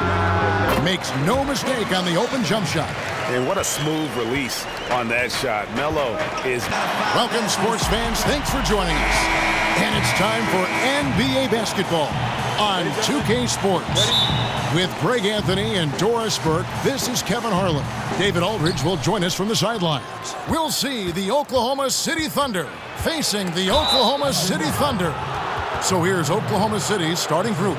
Makes no mistake on the open jump shot. And what a smooth release on that shot. Melo is... Welcome, sports fans. Thanks for joining us. And it's time for NBA basketball on 2K Sports. With Greg Anthony and Doris Burke, this is Kevin Harlan. David Aldridge will join us from the sidelines. We'll see the Oklahoma City Thunder facing the Oklahoma City Thunder. So here's Oklahoma City's starting group.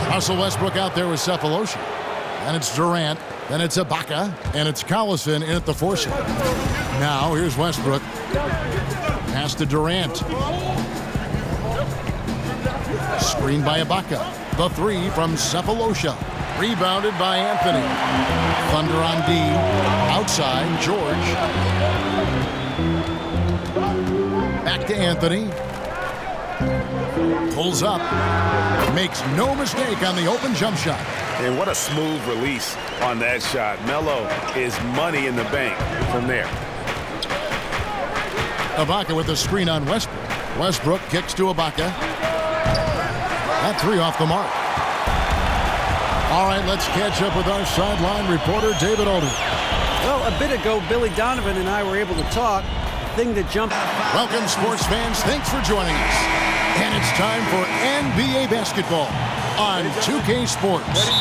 Russell Westbrook out there with Cephalosha. And it's Durant. Then it's Ibaka. And it's Collison in at the 4 slot. Now here's Westbrook. Pass to Durant. Screen by Ibaka. The three from Cephalosha. Rebounded by Anthony. Thunder on D. Outside, George. Back to Anthony. Pulls up. Makes no mistake on the open jump shot. And what a smooth release on that shot. Melo is money in the bank from there. Ibaka with the screen on Westbrook. Westbrook kicks to Ibaka. That three off the mark. All right, let's catch up with our sideline reporter, David Aldridge. Well, a bit ago, Billy Donovan and I were able to talk. Thing that jumped. Welcome, sports fans. Thanks for joining us. And it's time for NBA basketball on 2K Sports.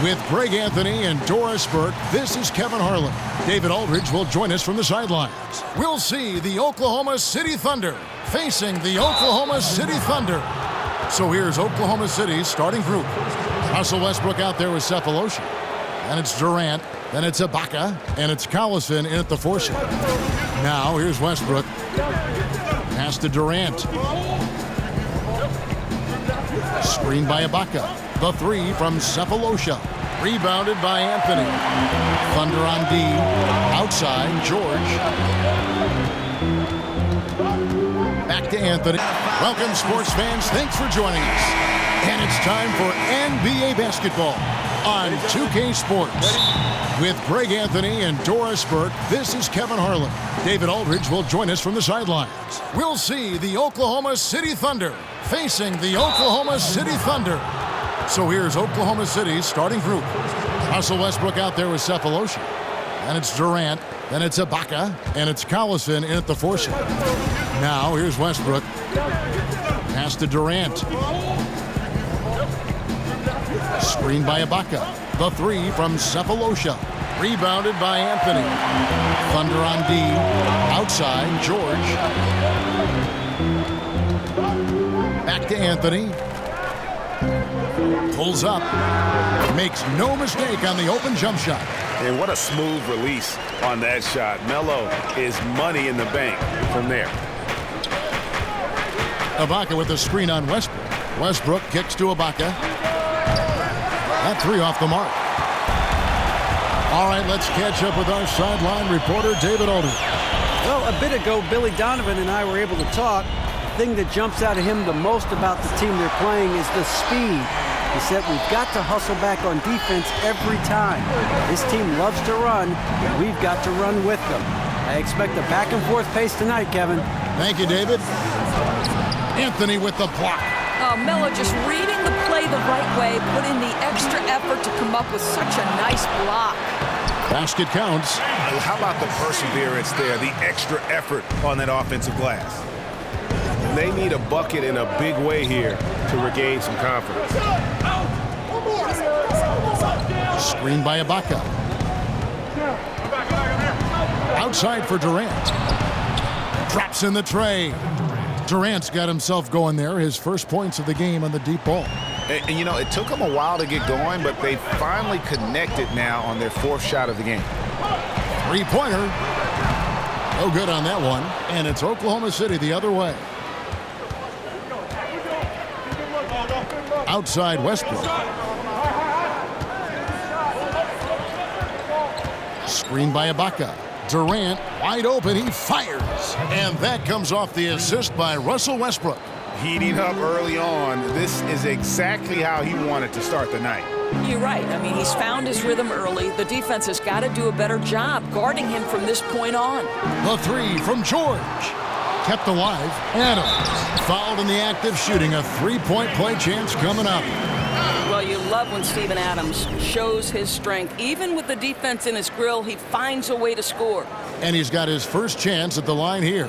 With Greg Anthony and Doris Burke, this is Kevin Harlan. David Aldridge will join us from the sidelines. We'll see the Oklahoma City Thunder facing the Oklahoma City Thunder. So here's Oklahoma City's starting group. Russell Westbrook out there with Cephalosha. And it's Durant. Then it's Ibaka. And it's Collison in at the four spot. Now here's Westbrook. Pass to Durant. Screen by Ibaka. The three from Cephalosha. Rebounded by Anthony. Thunder on D. Outside, George. Back to Anthony. Welcome, sports fans. Thanks for joining us. And it's time for NBA basketball on 2K Sports. With Greg Anthony and Doris Burke, this is Kevin Harlan. David Aldridge will join us from the sidelines. We'll see the Oklahoma City Thunder facing the Oklahoma City Thunder. So here's Oklahoma City's starting group. Russell Westbrook out there with Cephalosha. And it's Durant. Then it's Ibaka. And it's Collison in at the four spot. Now here's Westbrook. Pass to Durant. Screen by Ibaka. The three from Cephalosha. Rebounded by Anthony. Thunder on D. Outside, George. Back to Anthony. Pulls up. Makes no mistake on the open jump shot. And what a smooth release on that shot. Melo is money in the bank from there. Ibaka with the screen on Westbrook. Westbrook kicks to Ibaka. That three off the mark. All right, let's catch up with our sideline reporter, David Aldridge. Well, a bit ago, Billy Donovan and I were able to talk. The thing that jumps out of him the most about the team they're playing is the speed. He said we've got to hustle back on defense every time. This team loves to run, and we've got to run with them. I expect a back-and-forth pace tonight, Kevin. Thank you, David. Anthony with the block. Oh, Melo just reading the play the right way, put in the extra effort to come up with such a nice block. Basket counts. How about the perseverance there, the extra effort on that offensive glass? They need a bucket in a big way here to regain some confidence. Screen by Ibaka. Outside for Durant. Drops in the tray. Durant's got himself going there. His first points of the game on the deep ball. And you know, it took them a while to get going, but they finally connected now on their fourth shot of the game. Three-pointer. No good on that one. And it's Oklahoma City the other way. Outside Westbrook. Screen by Ibaka. Durant wide open. He fires. And that comes off the assist by Russell Westbrook. Heating up early on. This is exactly how he wanted to start the night. You're right. I mean, he's found his rhythm early. The defense has got to do a better job guarding him from this point on. The three from George. Kept alive. Adams fouled in the act of shooting. A three-point play chance coming up. Well, you love when Steven Adams shows his strength. Even with the defense in his grill, he finds a way to score. And he's got his first chance at the line here.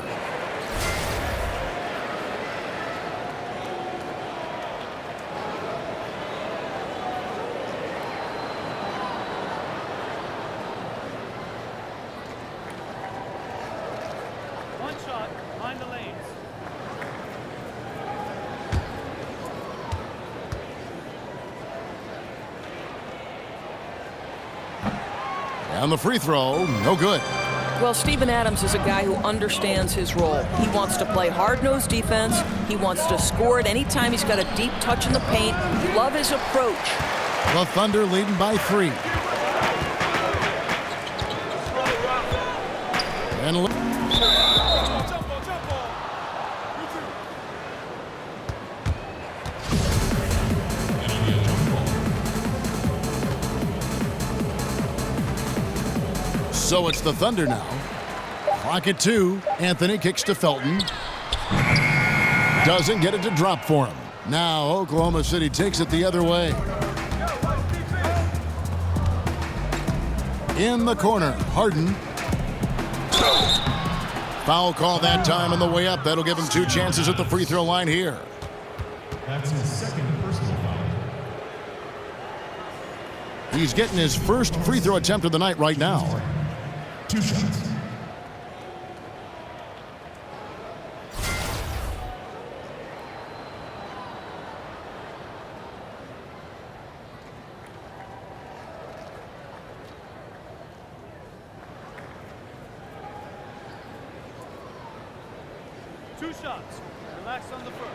One shot, behind the lanes. And the free throw, no good. Well, Steven Adams is a guy who understands his role. He wants to play hard-nosed defense. He wants to score it anytime he's got a deep touch in the paint. Love his approach. The Thunder leading by 3. And so it's the Thunder now. Clock at 2. Anthony kicks to Felton. Doesn't get it to drop for him. Now Oklahoma City takes it the other way. In the corner, Harden. Foul call that time on the way up. That'll give him 2 chances at the free throw line here. That's his second personal foul. He's getting his first free throw attempt of the night right now. 2 shots. Two shots. Relax on the first.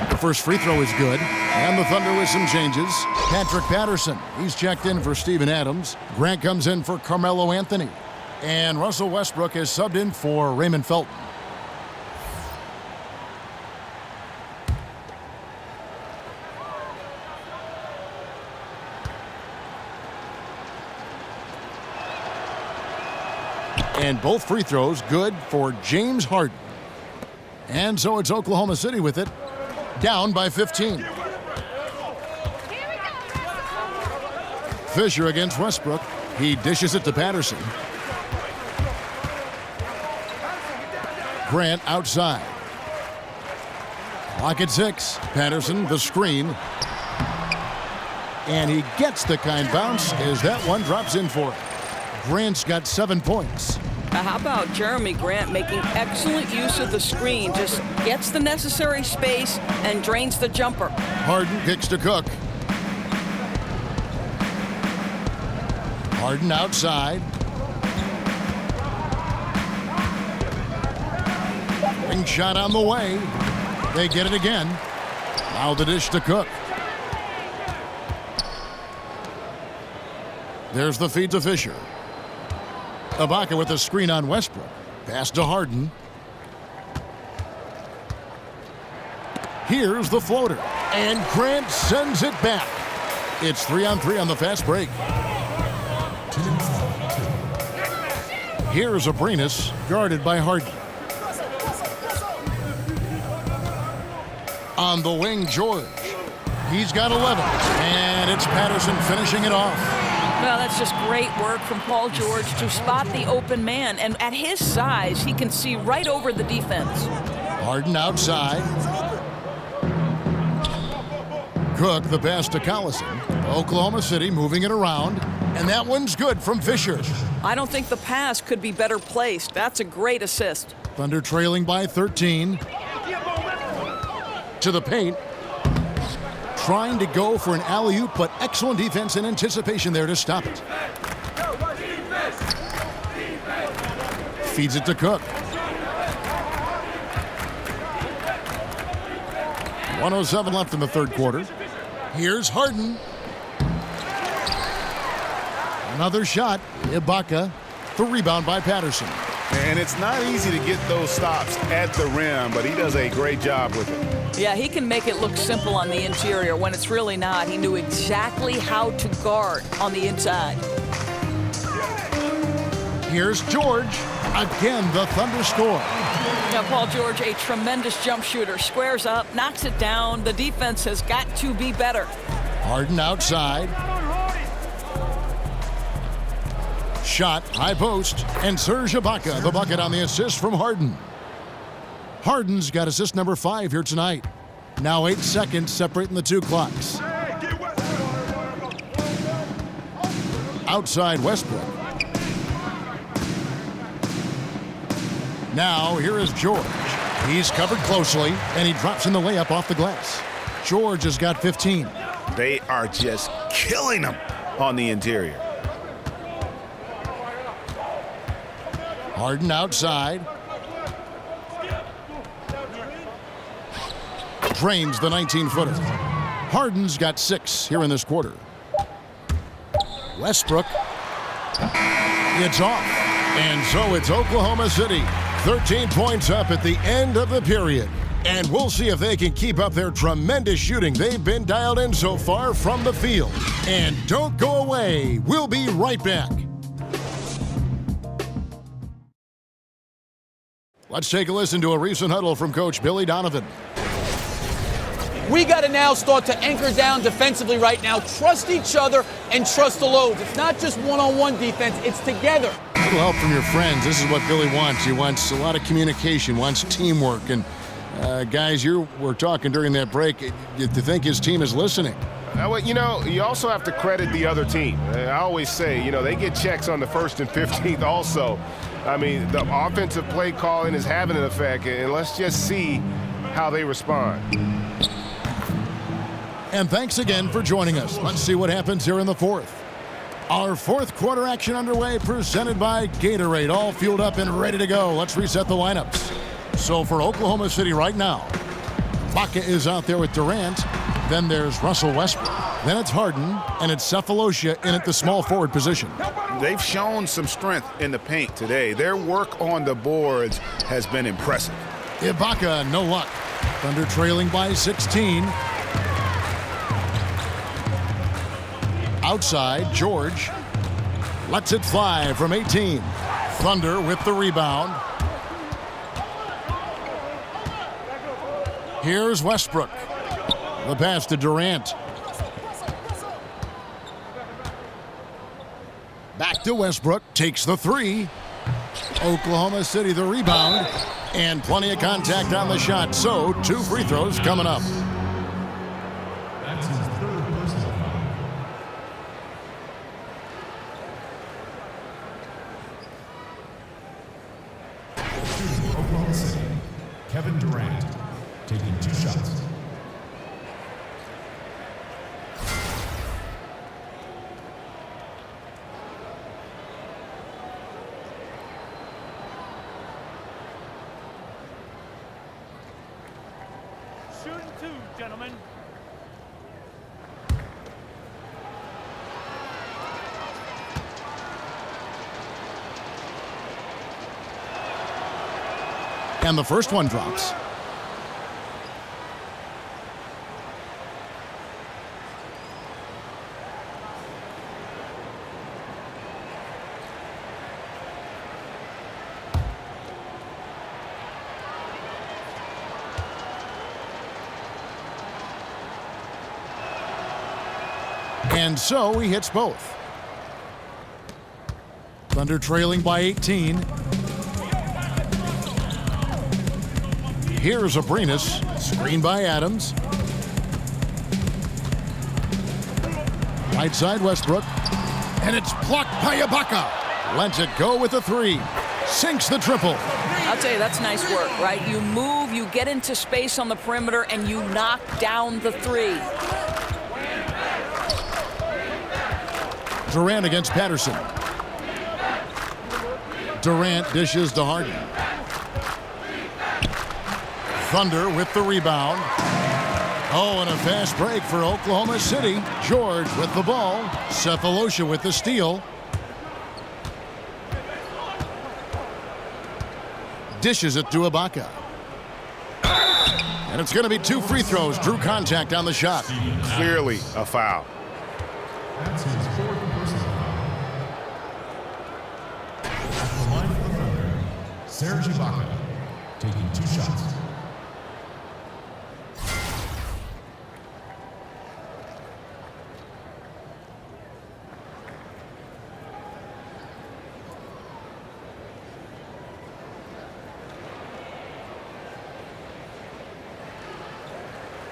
The first free throw is good, and the Thunder with some changes. Patrick Patterson, he's checked in for Steven Adams. Grant comes in for Carmelo Anthony. And Russell Westbrook is subbed in for Raymond Felton. And both free throws good for James Harden. And so it's Oklahoma City with it, down by 15. Fisher against Westbrook. He dishes it to Patterson. Grant outside. Clock at 6. Patterson, the screen. And he gets the kind bounce as that one drops in for him. Grant's got 7 points. How about Jeremy Grant making excellent use of the screen, just gets the necessary space and drains the jumper. Harden kicks to Cook. Harden outside. Ring shot on the way. They get it again. Now the dish to Cook. There's the feed to Fisher. Ibaka with a screen on Westbrook. Pass to Harden. Here's the floater. And Grant sends it back. It's 3-on-3 on the fast break. Here's Abrinas, guarded by Harden. On the wing, George. He's got 11. And it's Patterson finishing it off. Well, that's just great work from Paul George to spot the open man. And at his size, he can see right over the defense. Harden outside. Cook, the pass to Collison. Oklahoma City moving it around. And that one's good from Fisher. I don't think the pass could be better placed. That's a great assist. Thunder trailing by 13. To the paint. Trying to go for an alley-oop, but excellent defense and anticipation there to stop it. Feeds it to Cook. 1:07 left in the third quarter. Here's Harden. Another shot. Ibaka. The rebound by Patterson. And it's not easy to get those stops at the rim, but he does a great job with it. Yeah, he can make it look simple on the interior when it's really not. He knew exactly how to guard on the inside. Here's George. Again, the Thunder score. Now, Paul George, a tremendous jump shooter. Squares up, knocks it down. The defense has got to be better. Harden outside. Shot, high post, and Serge Ibaka, the bucket on the assist from Harden. Harden's got assist number 5 here tonight. Now 8 seconds separating the two clocks. Outside Westbrook. Now here is George. He's covered closely, and he drops in the layup off the glass. George has got 15. They are just killing them on the interior. Harden outside. Drains the 19-footer. Harden's got 6 here in this quarter. Westbrook. It's off. And so it's Oklahoma City. 13 points up at the end of the period. And we'll see if they can keep up their tremendous shooting they've been dialed in so far from the field. And don't go away. We'll be right back. Let's take a listen to a recent huddle from Coach Billy Donovan. We got to now start to anchor down defensively right now, trust each other, and trust the loads. It's not just one-on-one defense, it's together. A little help from your friends. This is what Billy wants. He wants a lot of communication, wants teamwork. And guys, you were talking during that break. You think his team is listening? Well, you know, you also have to credit the other team. I always say, you know, they get checks on the 1st and 15th also. I mean, the offensive play calling is having an effect, and let's just see how they respond. And thanks again for joining us. Let's see what happens here in the 4th. Our 4th quarter action underway, presented by Gatorade, all fueled up and ready to go. Let's reset the lineups. So for Oklahoma City right now, Baca is out there with Durant. Then there's Russell Westbrook. Then it's Harden, and it's Cephalosha in at the small forward position. They've shown some strength in the paint today. Their work on the boards has been impressive. Ibaka, no luck. Thunder trailing by 16. Outside, George lets it fly from 18. Thunder with the rebound. Here's Westbrook. The pass to Durant. Back to Westbrook, takes the 3. Oklahoma City the rebound, and plenty of contact on the shot. So 2 free throws coming up. That's his 3rd personal foul. Shooting Oklahoma City, Kevin Durant, taking 2 shots. Shooting 2, gentlemen. And the first one drops. And so he hits both. Thunder trailing by 18. Here's Abrinas, screened by Adams. Right side Westbrook, and it's blocked by Ibaka. Lets it go with the 3. Sinks the triple. I'll tell you, that's nice work, right? You move, you get into space on the perimeter, and you knock down the 3. Durant against Patterson. Durant dishes to Harden. Thunder with the rebound. Oh, and a fast break for Oklahoma City. George with the ball. Cephalosha with the steal. Dishes it to Ibaka. And it's going to be 2 free throws. Drew contact on the shot. Clearly a foul. That's his 4th personal foul. At the line for the Thunder, Serge Ibaka, taking 2 shots.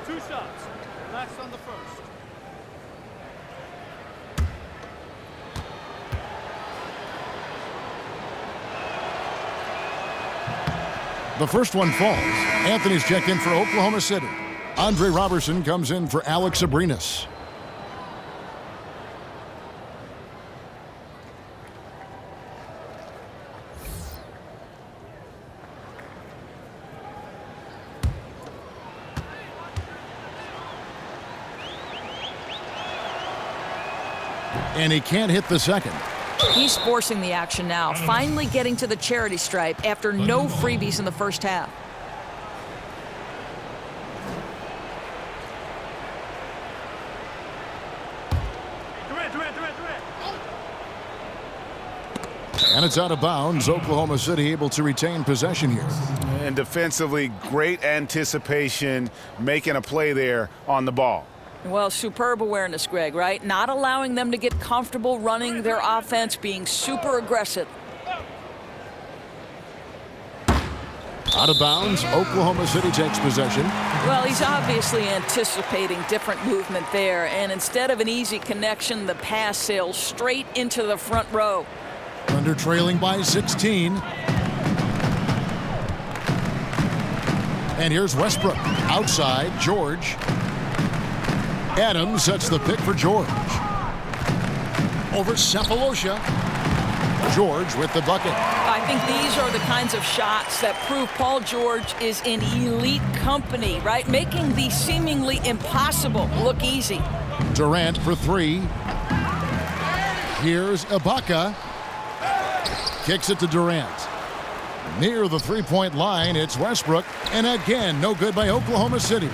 Two shots. Last on the first. The first one falls. Anthony's checked in for Oklahoma City. Andre Robertson comes in for Alex Abrinas. And he can't hit the second. He's forcing the action now, finally getting to the charity stripe after no freebies in the first half. And it's out of bounds. Oklahoma City able to retain possession here. And defensively, great anticipation, making a play there on the ball. Well, superb awareness, Greg, right? Not allowing them to get comfortable running their offense, being super aggressive. Out of bounds, Oklahoma City takes possession. Well, he's obviously anticipating different movement there, and instead of an easy connection, the pass sails straight into the front row. Thunder trailing by 16. And here's Westbrook. Outside, George. Adams sets the pick for George. Over Cephalosha. George with the bucket. I think these are the kinds of shots that prove Paul George is in elite company, right? Making the seemingly impossible look easy. Durant for three. Here's Ibaka. Kicks it to Durant. Near the three-point line, it's Westbrook. And again, no good by Oklahoma City.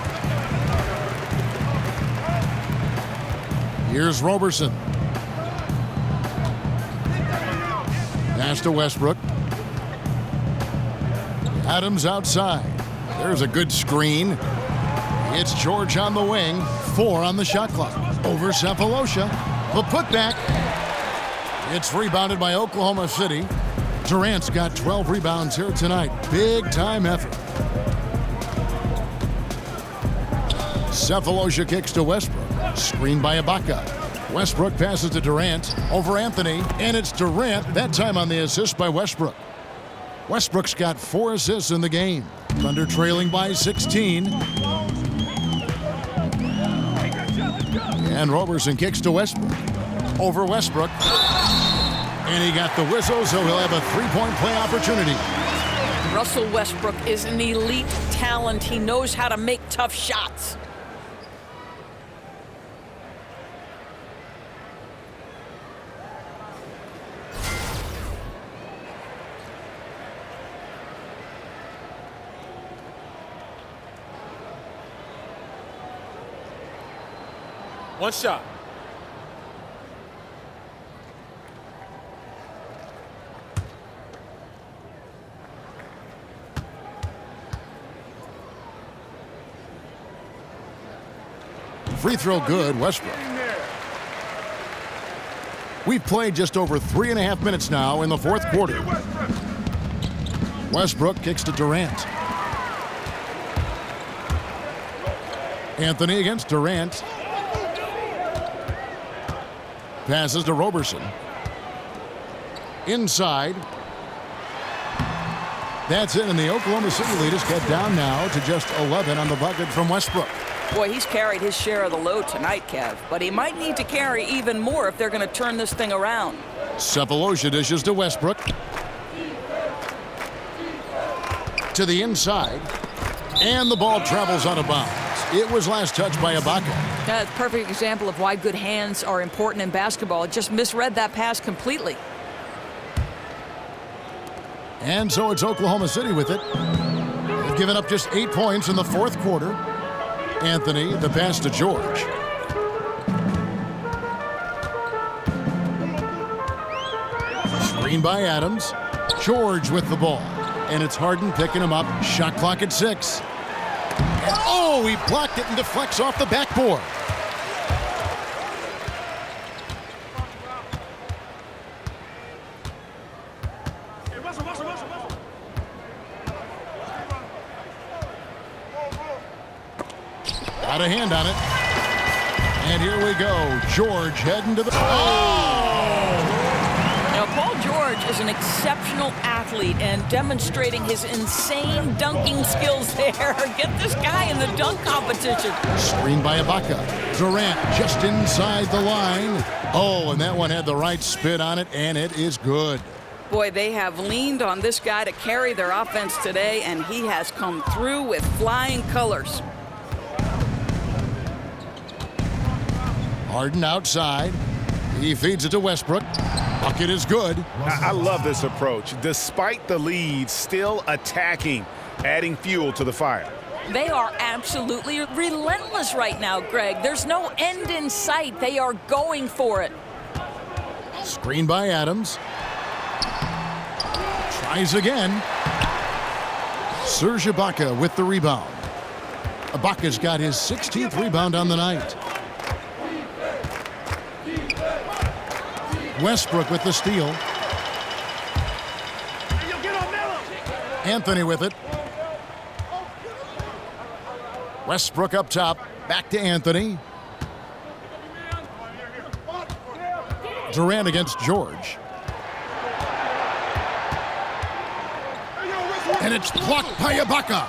Here's Robertson. Pass to Westbrook. Adams outside. There's a good screen. It's George on the wing. 4 on the shot clock. Over Cephalosha. The putback. It's rebounded by Oklahoma City. Durant's got 12 rebounds here tonight. Big time effort. Cephalosha kicks to Westbrook. Screen by Ibaka. Westbrook passes to Durant. Over Anthony. And it's Durant, that time on the assist by Westbrook. Westbrook's got 4 assists in the game. Thunder trailing by 16. And Robertson kicks to Westbrook. Over Westbrook. And he got the whistle, so he'll have a three-point play opportunity. Russell Westbrook is an elite talent. He knows how to make tough shots. One shot. Free throw good, Westbrook. We've played just over 3.5 minutes now in the fourth quarter. Westbrook kicks to Durant. Anthony against Durant. Passes to Robertson. Inside. That's it, and the Oklahoma City leaders get down now to just 11 on the bucket from Westbrook. Boy, he's carried his share of the load tonight, Kev, but he might need to carry even more if they're going to turn this thing around. Cephalosha dishes to Westbrook. To the inside. And the ball travels out of bounds. It was last touched by Ibaka. That's a perfect example of why good hands are important in basketball. It just misread that pass completely. And so it's Oklahoma City with it. They've given up just 8 points in the fourth quarter. Anthony, the pass to George. Screen by Adams. George with the ball. And it's Harden picking him up. Shot clock at 6. And oh, he blocked it and deflects off the backboard. Got a hand on it. And here we go. George heading to the... Now, Paul George is an exceptional athlete and demonstrating his insane dunking skills there. Get this guy in the dunk competition. Screen by Ibaka. Durant just inside the line. Oh, and that one had the right spin on it, and it is good. Boy, they have leaned on this guy to carry their offense today, and he has come through with flying colors. Harden outside. He feeds it to Westbrook. Bucket is good. I love this approach. Despite the lead, still attacking, adding fuel to the fire. They are absolutely relentless right now, Greg. There's no end in sight. They are going for it. Screen by Adams. Tries again. Serge Ibaka with the rebound. Ibaka's got his 16th rebound on the night. Westbrook with the steal. Anthony with it. Westbrook up top. Back to Anthony. Durant against George. And it's blocked by Ibaka.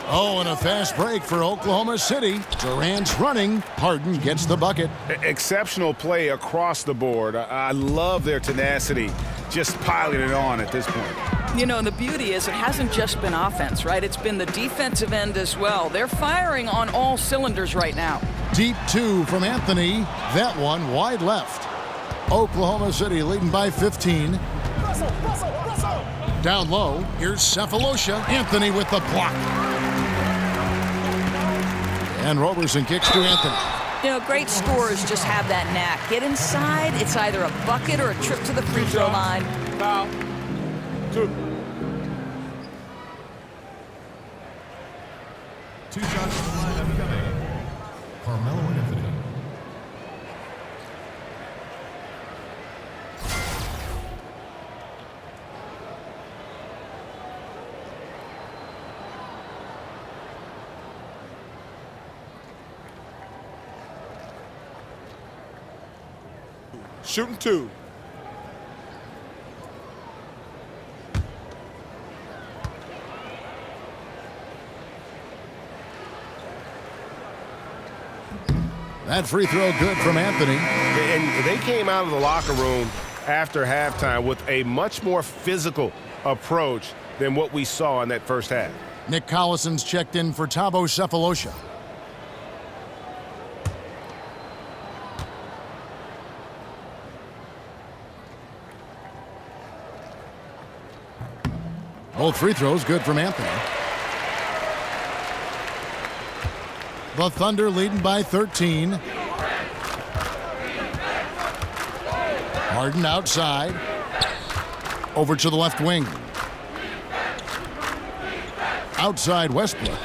Oh, and a fast break for Oklahoma City. Durant's running. Harden gets the bucket. Exceptional play across the board. I love their tenacity, just piling it on at this point. You know, the beauty is it hasn't just been offense, right? It's been the defensive end as well. They're firing on all cylinders right now. Deep two from Anthony. That one wide left. Oklahoma City leading by 15. Down low, here's Cephalosha. Anthony with the block. And Roberson kicks to Anthony. You know, great scorers just have that knack. Get inside, it's either a bucket or a trip to the free throw line. Foul. 2. 2 shots from the line upcoming. Carmelo Anthony. Shooting 2. That free throw good from Anthony. And they came out of the locker room after halftime with a much more physical approach than what we saw in that first half. Nick Collison's checked in for Thabo Cephalosha. Both free throws good from Anthony. The Thunder leading by 13. Harden outside. Over to the left wing. Outside Westbrook.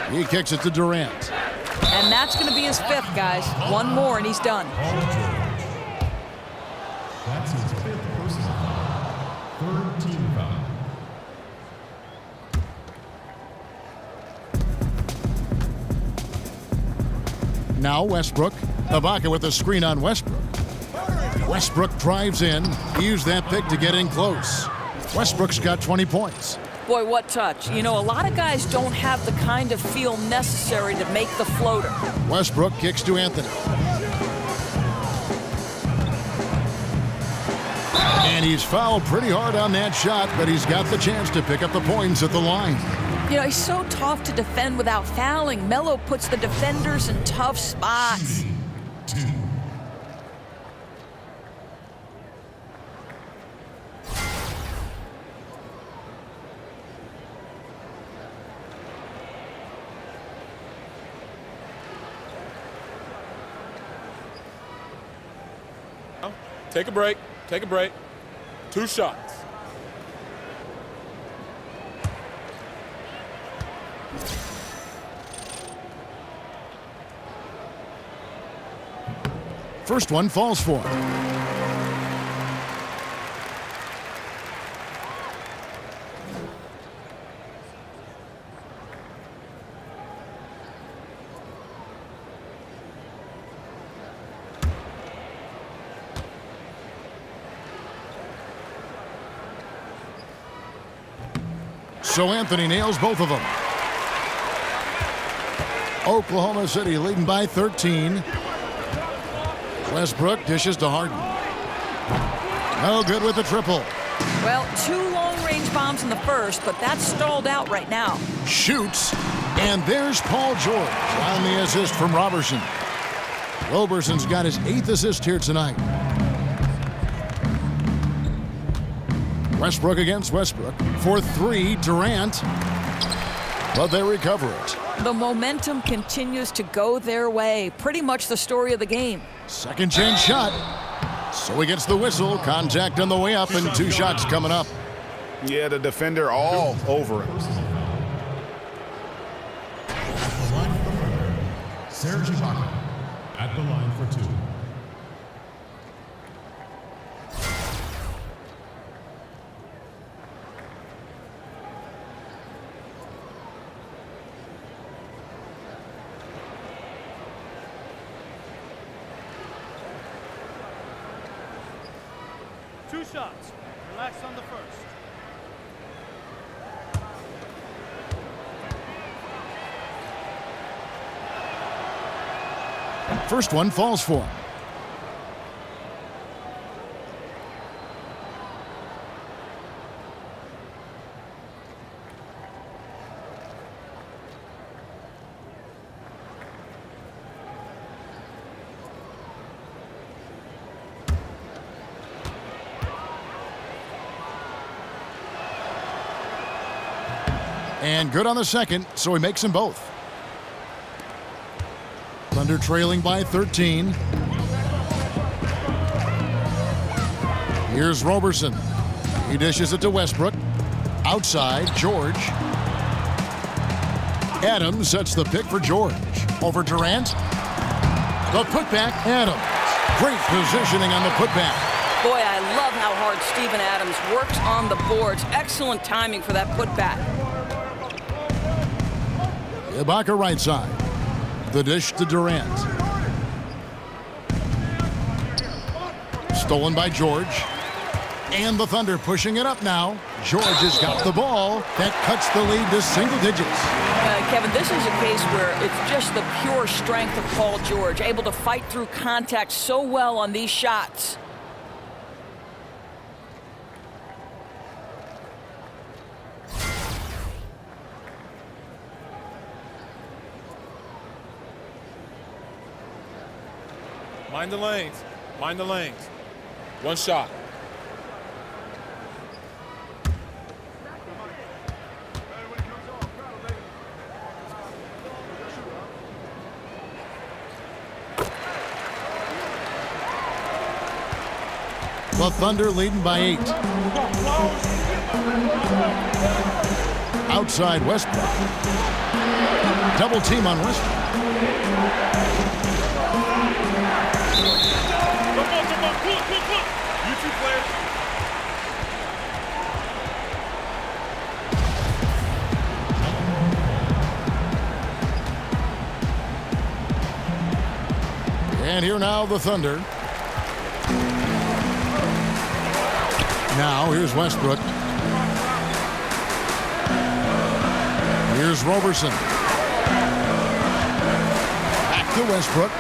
He kicks it to Durant. And that's going to be his 5th, guys. One more and he's done. That's his 5th personal foul. 3rd team foul. Now Westbrook. Ibaka with a screen on Westbrook. Westbrook drives in. He used that pick to get in close. Westbrook's got 20 points. Boy, what touch. You know, a lot of guys don't have the kind of feel necessary to make the floater. Westbrook kicks to Anthony. And he's fouled pretty hard on that shot, but he's got the chance to pick up the points at the line. You know, he's so tough to defend without fouling. Melo puts the defenders in tough spots. 2. Take a break. Take a break. 2 shots. First one falls for him. So Anthony nails both of them. Oklahoma City leading by 13. Westbrook dishes to Harden. No good with the triple. Well, 2 long-range bombs in the first, but that's stalled out right now. Shoots, and there's Paul George on the assist from Robertson. Roberson's got his 8th assist here tonight. Westbrook against Westbrook. For 3, Durant. But they recover it. The momentum continues to go their way. Pretty much the story of the game. Second chance shot. So he gets the whistle. Contact on the way up, and 2 shots coming up. Yeah, the defender all over him. At the line for the corner, Serge Ibaka. At the line for 2. Two shots. Relax on the first. First one falls for him. And good on the second, so he makes them both. Thunder trailing by 13. Here's Robertson. He dishes it to Westbrook. Outside, George. Adams sets the pick for George. Over Durant. The putback, Adams. Great positioning on the putback. Boy, I love how hard Steven Adams works on the boards. Excellent timing for that putback. Ibaka right side. The dish to Durant. Stolen by George. And the Thunder pushing it up now. George has got the ball. That cuts the lead to single digits. Kevin, this is a case where it's just the pure strength of Paul George, able to fight through contact so well on these shots. Mind the lanes. Mind the lanes. 1 shot. The Thunder leading by 8. Outside Westbrook. Double team on Westbrook. And here now the Thunder. Now here's Westbrook. Here's Robertson. Back to Westbrook.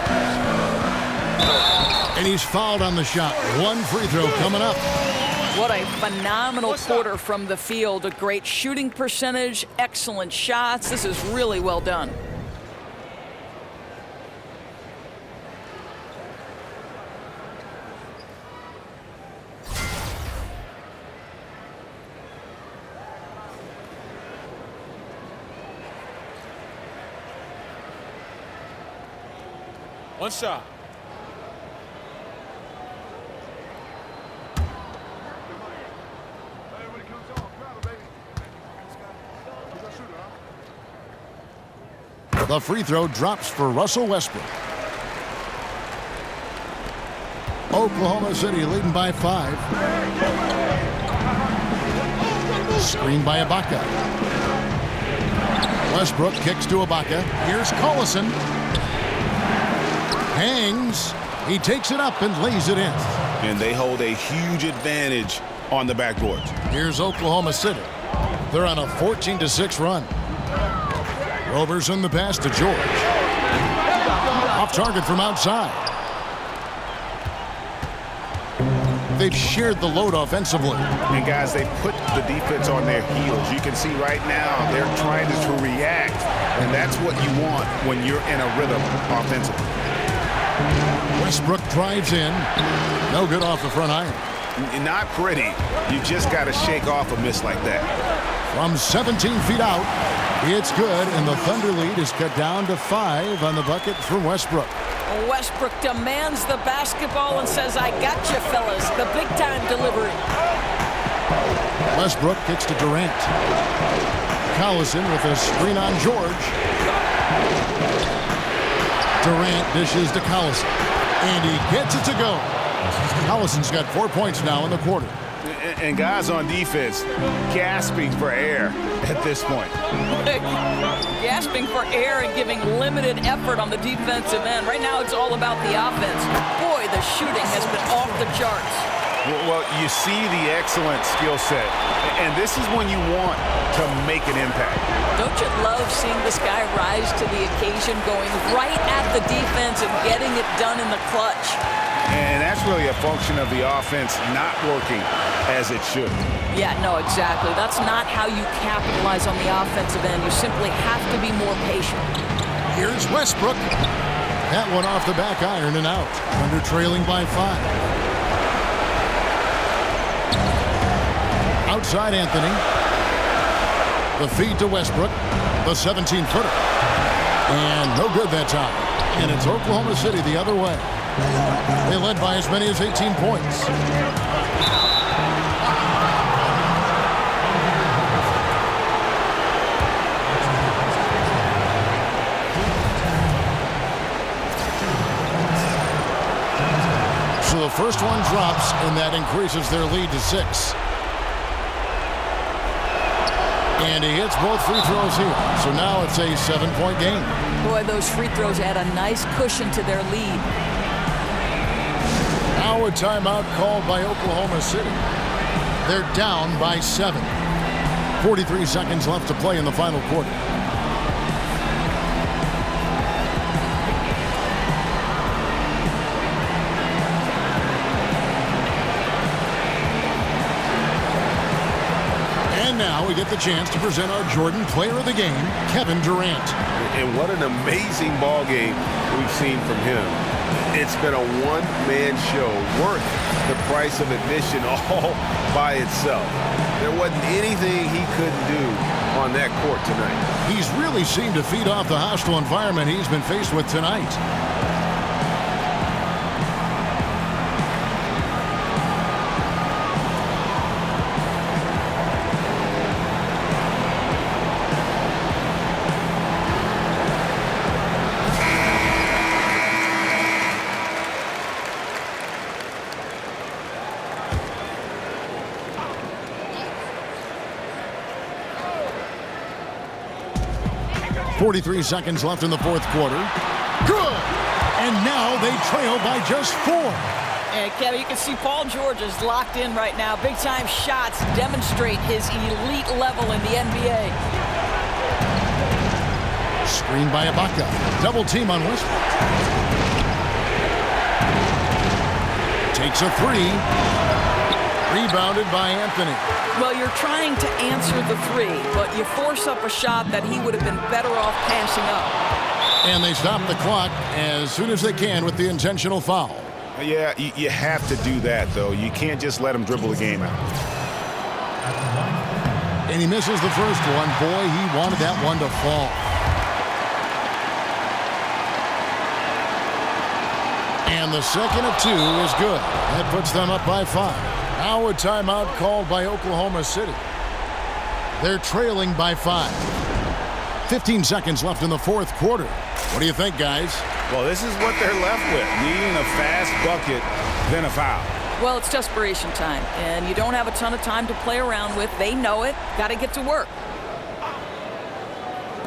And he's fouled on the shot. 1 free throw coming up. What a phenomenal quarter from the field. A great shooting percentage, excellent shots. This is really well done. One shot. The free throw drops for Russell Westbrook. Oklahoma City leading by 5. Screen by Ibaka. Westbrook kicks to Ibaka. Here's Collison. Hangs. He takes it up and lays it in. And they hold a huge advantage on the backboard. Here's Oklahoma City. They're on a 14-6 run. Roberson the pass to George. Off target from outside. They've shared the load offensively. And guys, they put the defense on their heels. You can see right now they're trying to react, and that's what you want when you're in a rhythm offensively. Westbrook drives in. No good off the front iron. Not pretty. You just got to shake off a miss like that. From 17 feet out, it's good, and the Thunder lead is cut down to 5 on the bucket from Westbrook. Westbrook demands the basketball and says, I got you, fellas. The big-time delivery. Westbrook kicks to Durant. Collison with a screen on George. Durant dishes to Collison, and he gets it to go. Collison's got 4 points now in the quarter. And guys on defense gasping for air at this point. Gasping for air and giving limited effort on the defensive end. Right now it's all about the offense. Boy, the shooting has been off the charts. Well, you see the excellent skill set, and this is when you want to make an impact. Don't you love seeing this guy rise to the occasion, going right at the defense and getting it done in the clutch? And that's really a function of the offense not working as it should. Yeah, no, exactly. That's not how you capitalize on the offensive end. You simply have to be more patient. Here's Westbrook. That one off the back iron and out. Under trailing by 5. Outside Anthony. The feed to Westbrook. The 17-footer. And no good that time. And it's Oklahoma City the other way. They led by as many as 18 points. So the first one drops, and that increases their lead to 6. And he hits both free throws here. So now it's a 7-point game. Boy, those free throws add a nice cushion to their lead. Now a timeout called by Oklahoma City. They're down by 7. 43 seconds left to play in the final quarter. And now we get the chance to present our Jordan Player of the Game, Kevin Durant. And what an amazing ball game we've seen from him. It's been a one-man show worth the price of admission all by itself. There wasn't anything he couldn't do on that court tonight. He's really seemed to feed off the hostile environment he's been faced with tonight. .43 seconds left in the fourth quarter. Good! And now they trail by just 4. And Kevin, you can see Paul George is locked in right now. Big-time shots demonstrate his elite level in the NBA. Screen by Ibaka. Double team on Westbrook. Takes a 3. Rebounded by Anthony. Well, you're trying to answer the 3, but you force up a shot that he would have been better off passing up. And they stop the clock as soon as they can with the intentional foul. Yeah, you have to do that, though. You can't just let him dribble the game out. And he misses the first one. Boy, he wanted that one to fall. And the second of 2 is good. That puts them up by 5. Now a timeout called by Oklahoma City. They're trailing by 5. 15 seconds left in the fourth quarter. What do you think, guys? Well, this is what they're left with, needing a fast bucket, then a foul. Well, it's desperation time, and you don't have a ton of time to play around with. They know it. Got to get to work.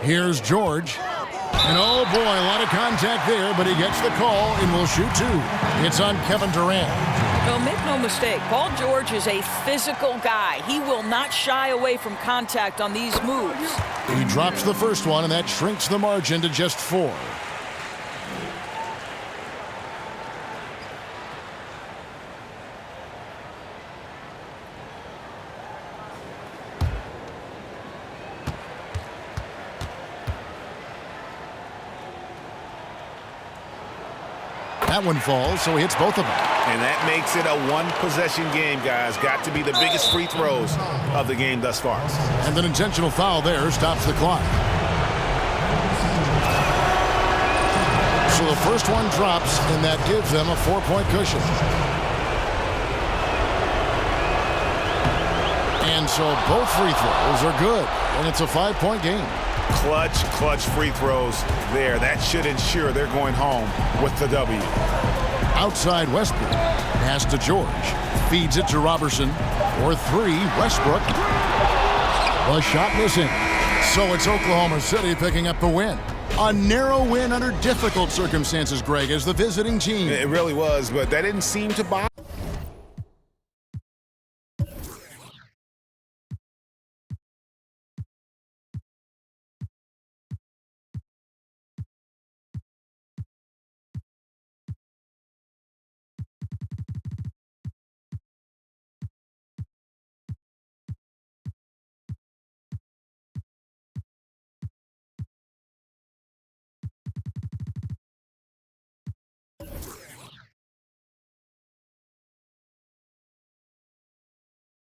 Here's George. And oh boy, a lot of contact there, but he gets the call and will shoot 2. It's on Kevin Durant. No, make no mistake, Paul George is a physical guy. He will not shy away from contact on these moves. He drops the first one, and that shrinks the margin to just 4. That one falls, so he hits both of them. And that makes it a one-possession game, guys. Got to be the biggest free throws of the game thus far. And an intentional foul there stops the clock. So the first one drops, and that gives them a 4-point cushion. And so both free throws are good, and it's a 5-point game. Clutch free throws there. That should ensure they're going home with the W. Outside Westbrook. Pass to George. Feeds it to Robertson. For 3, Westbrook. A shot missing. So it's Oklahoma City picking up the win. A narrow win under difficult circumstances, Greg, as the visiting team. It really was, but that didn't seem to bother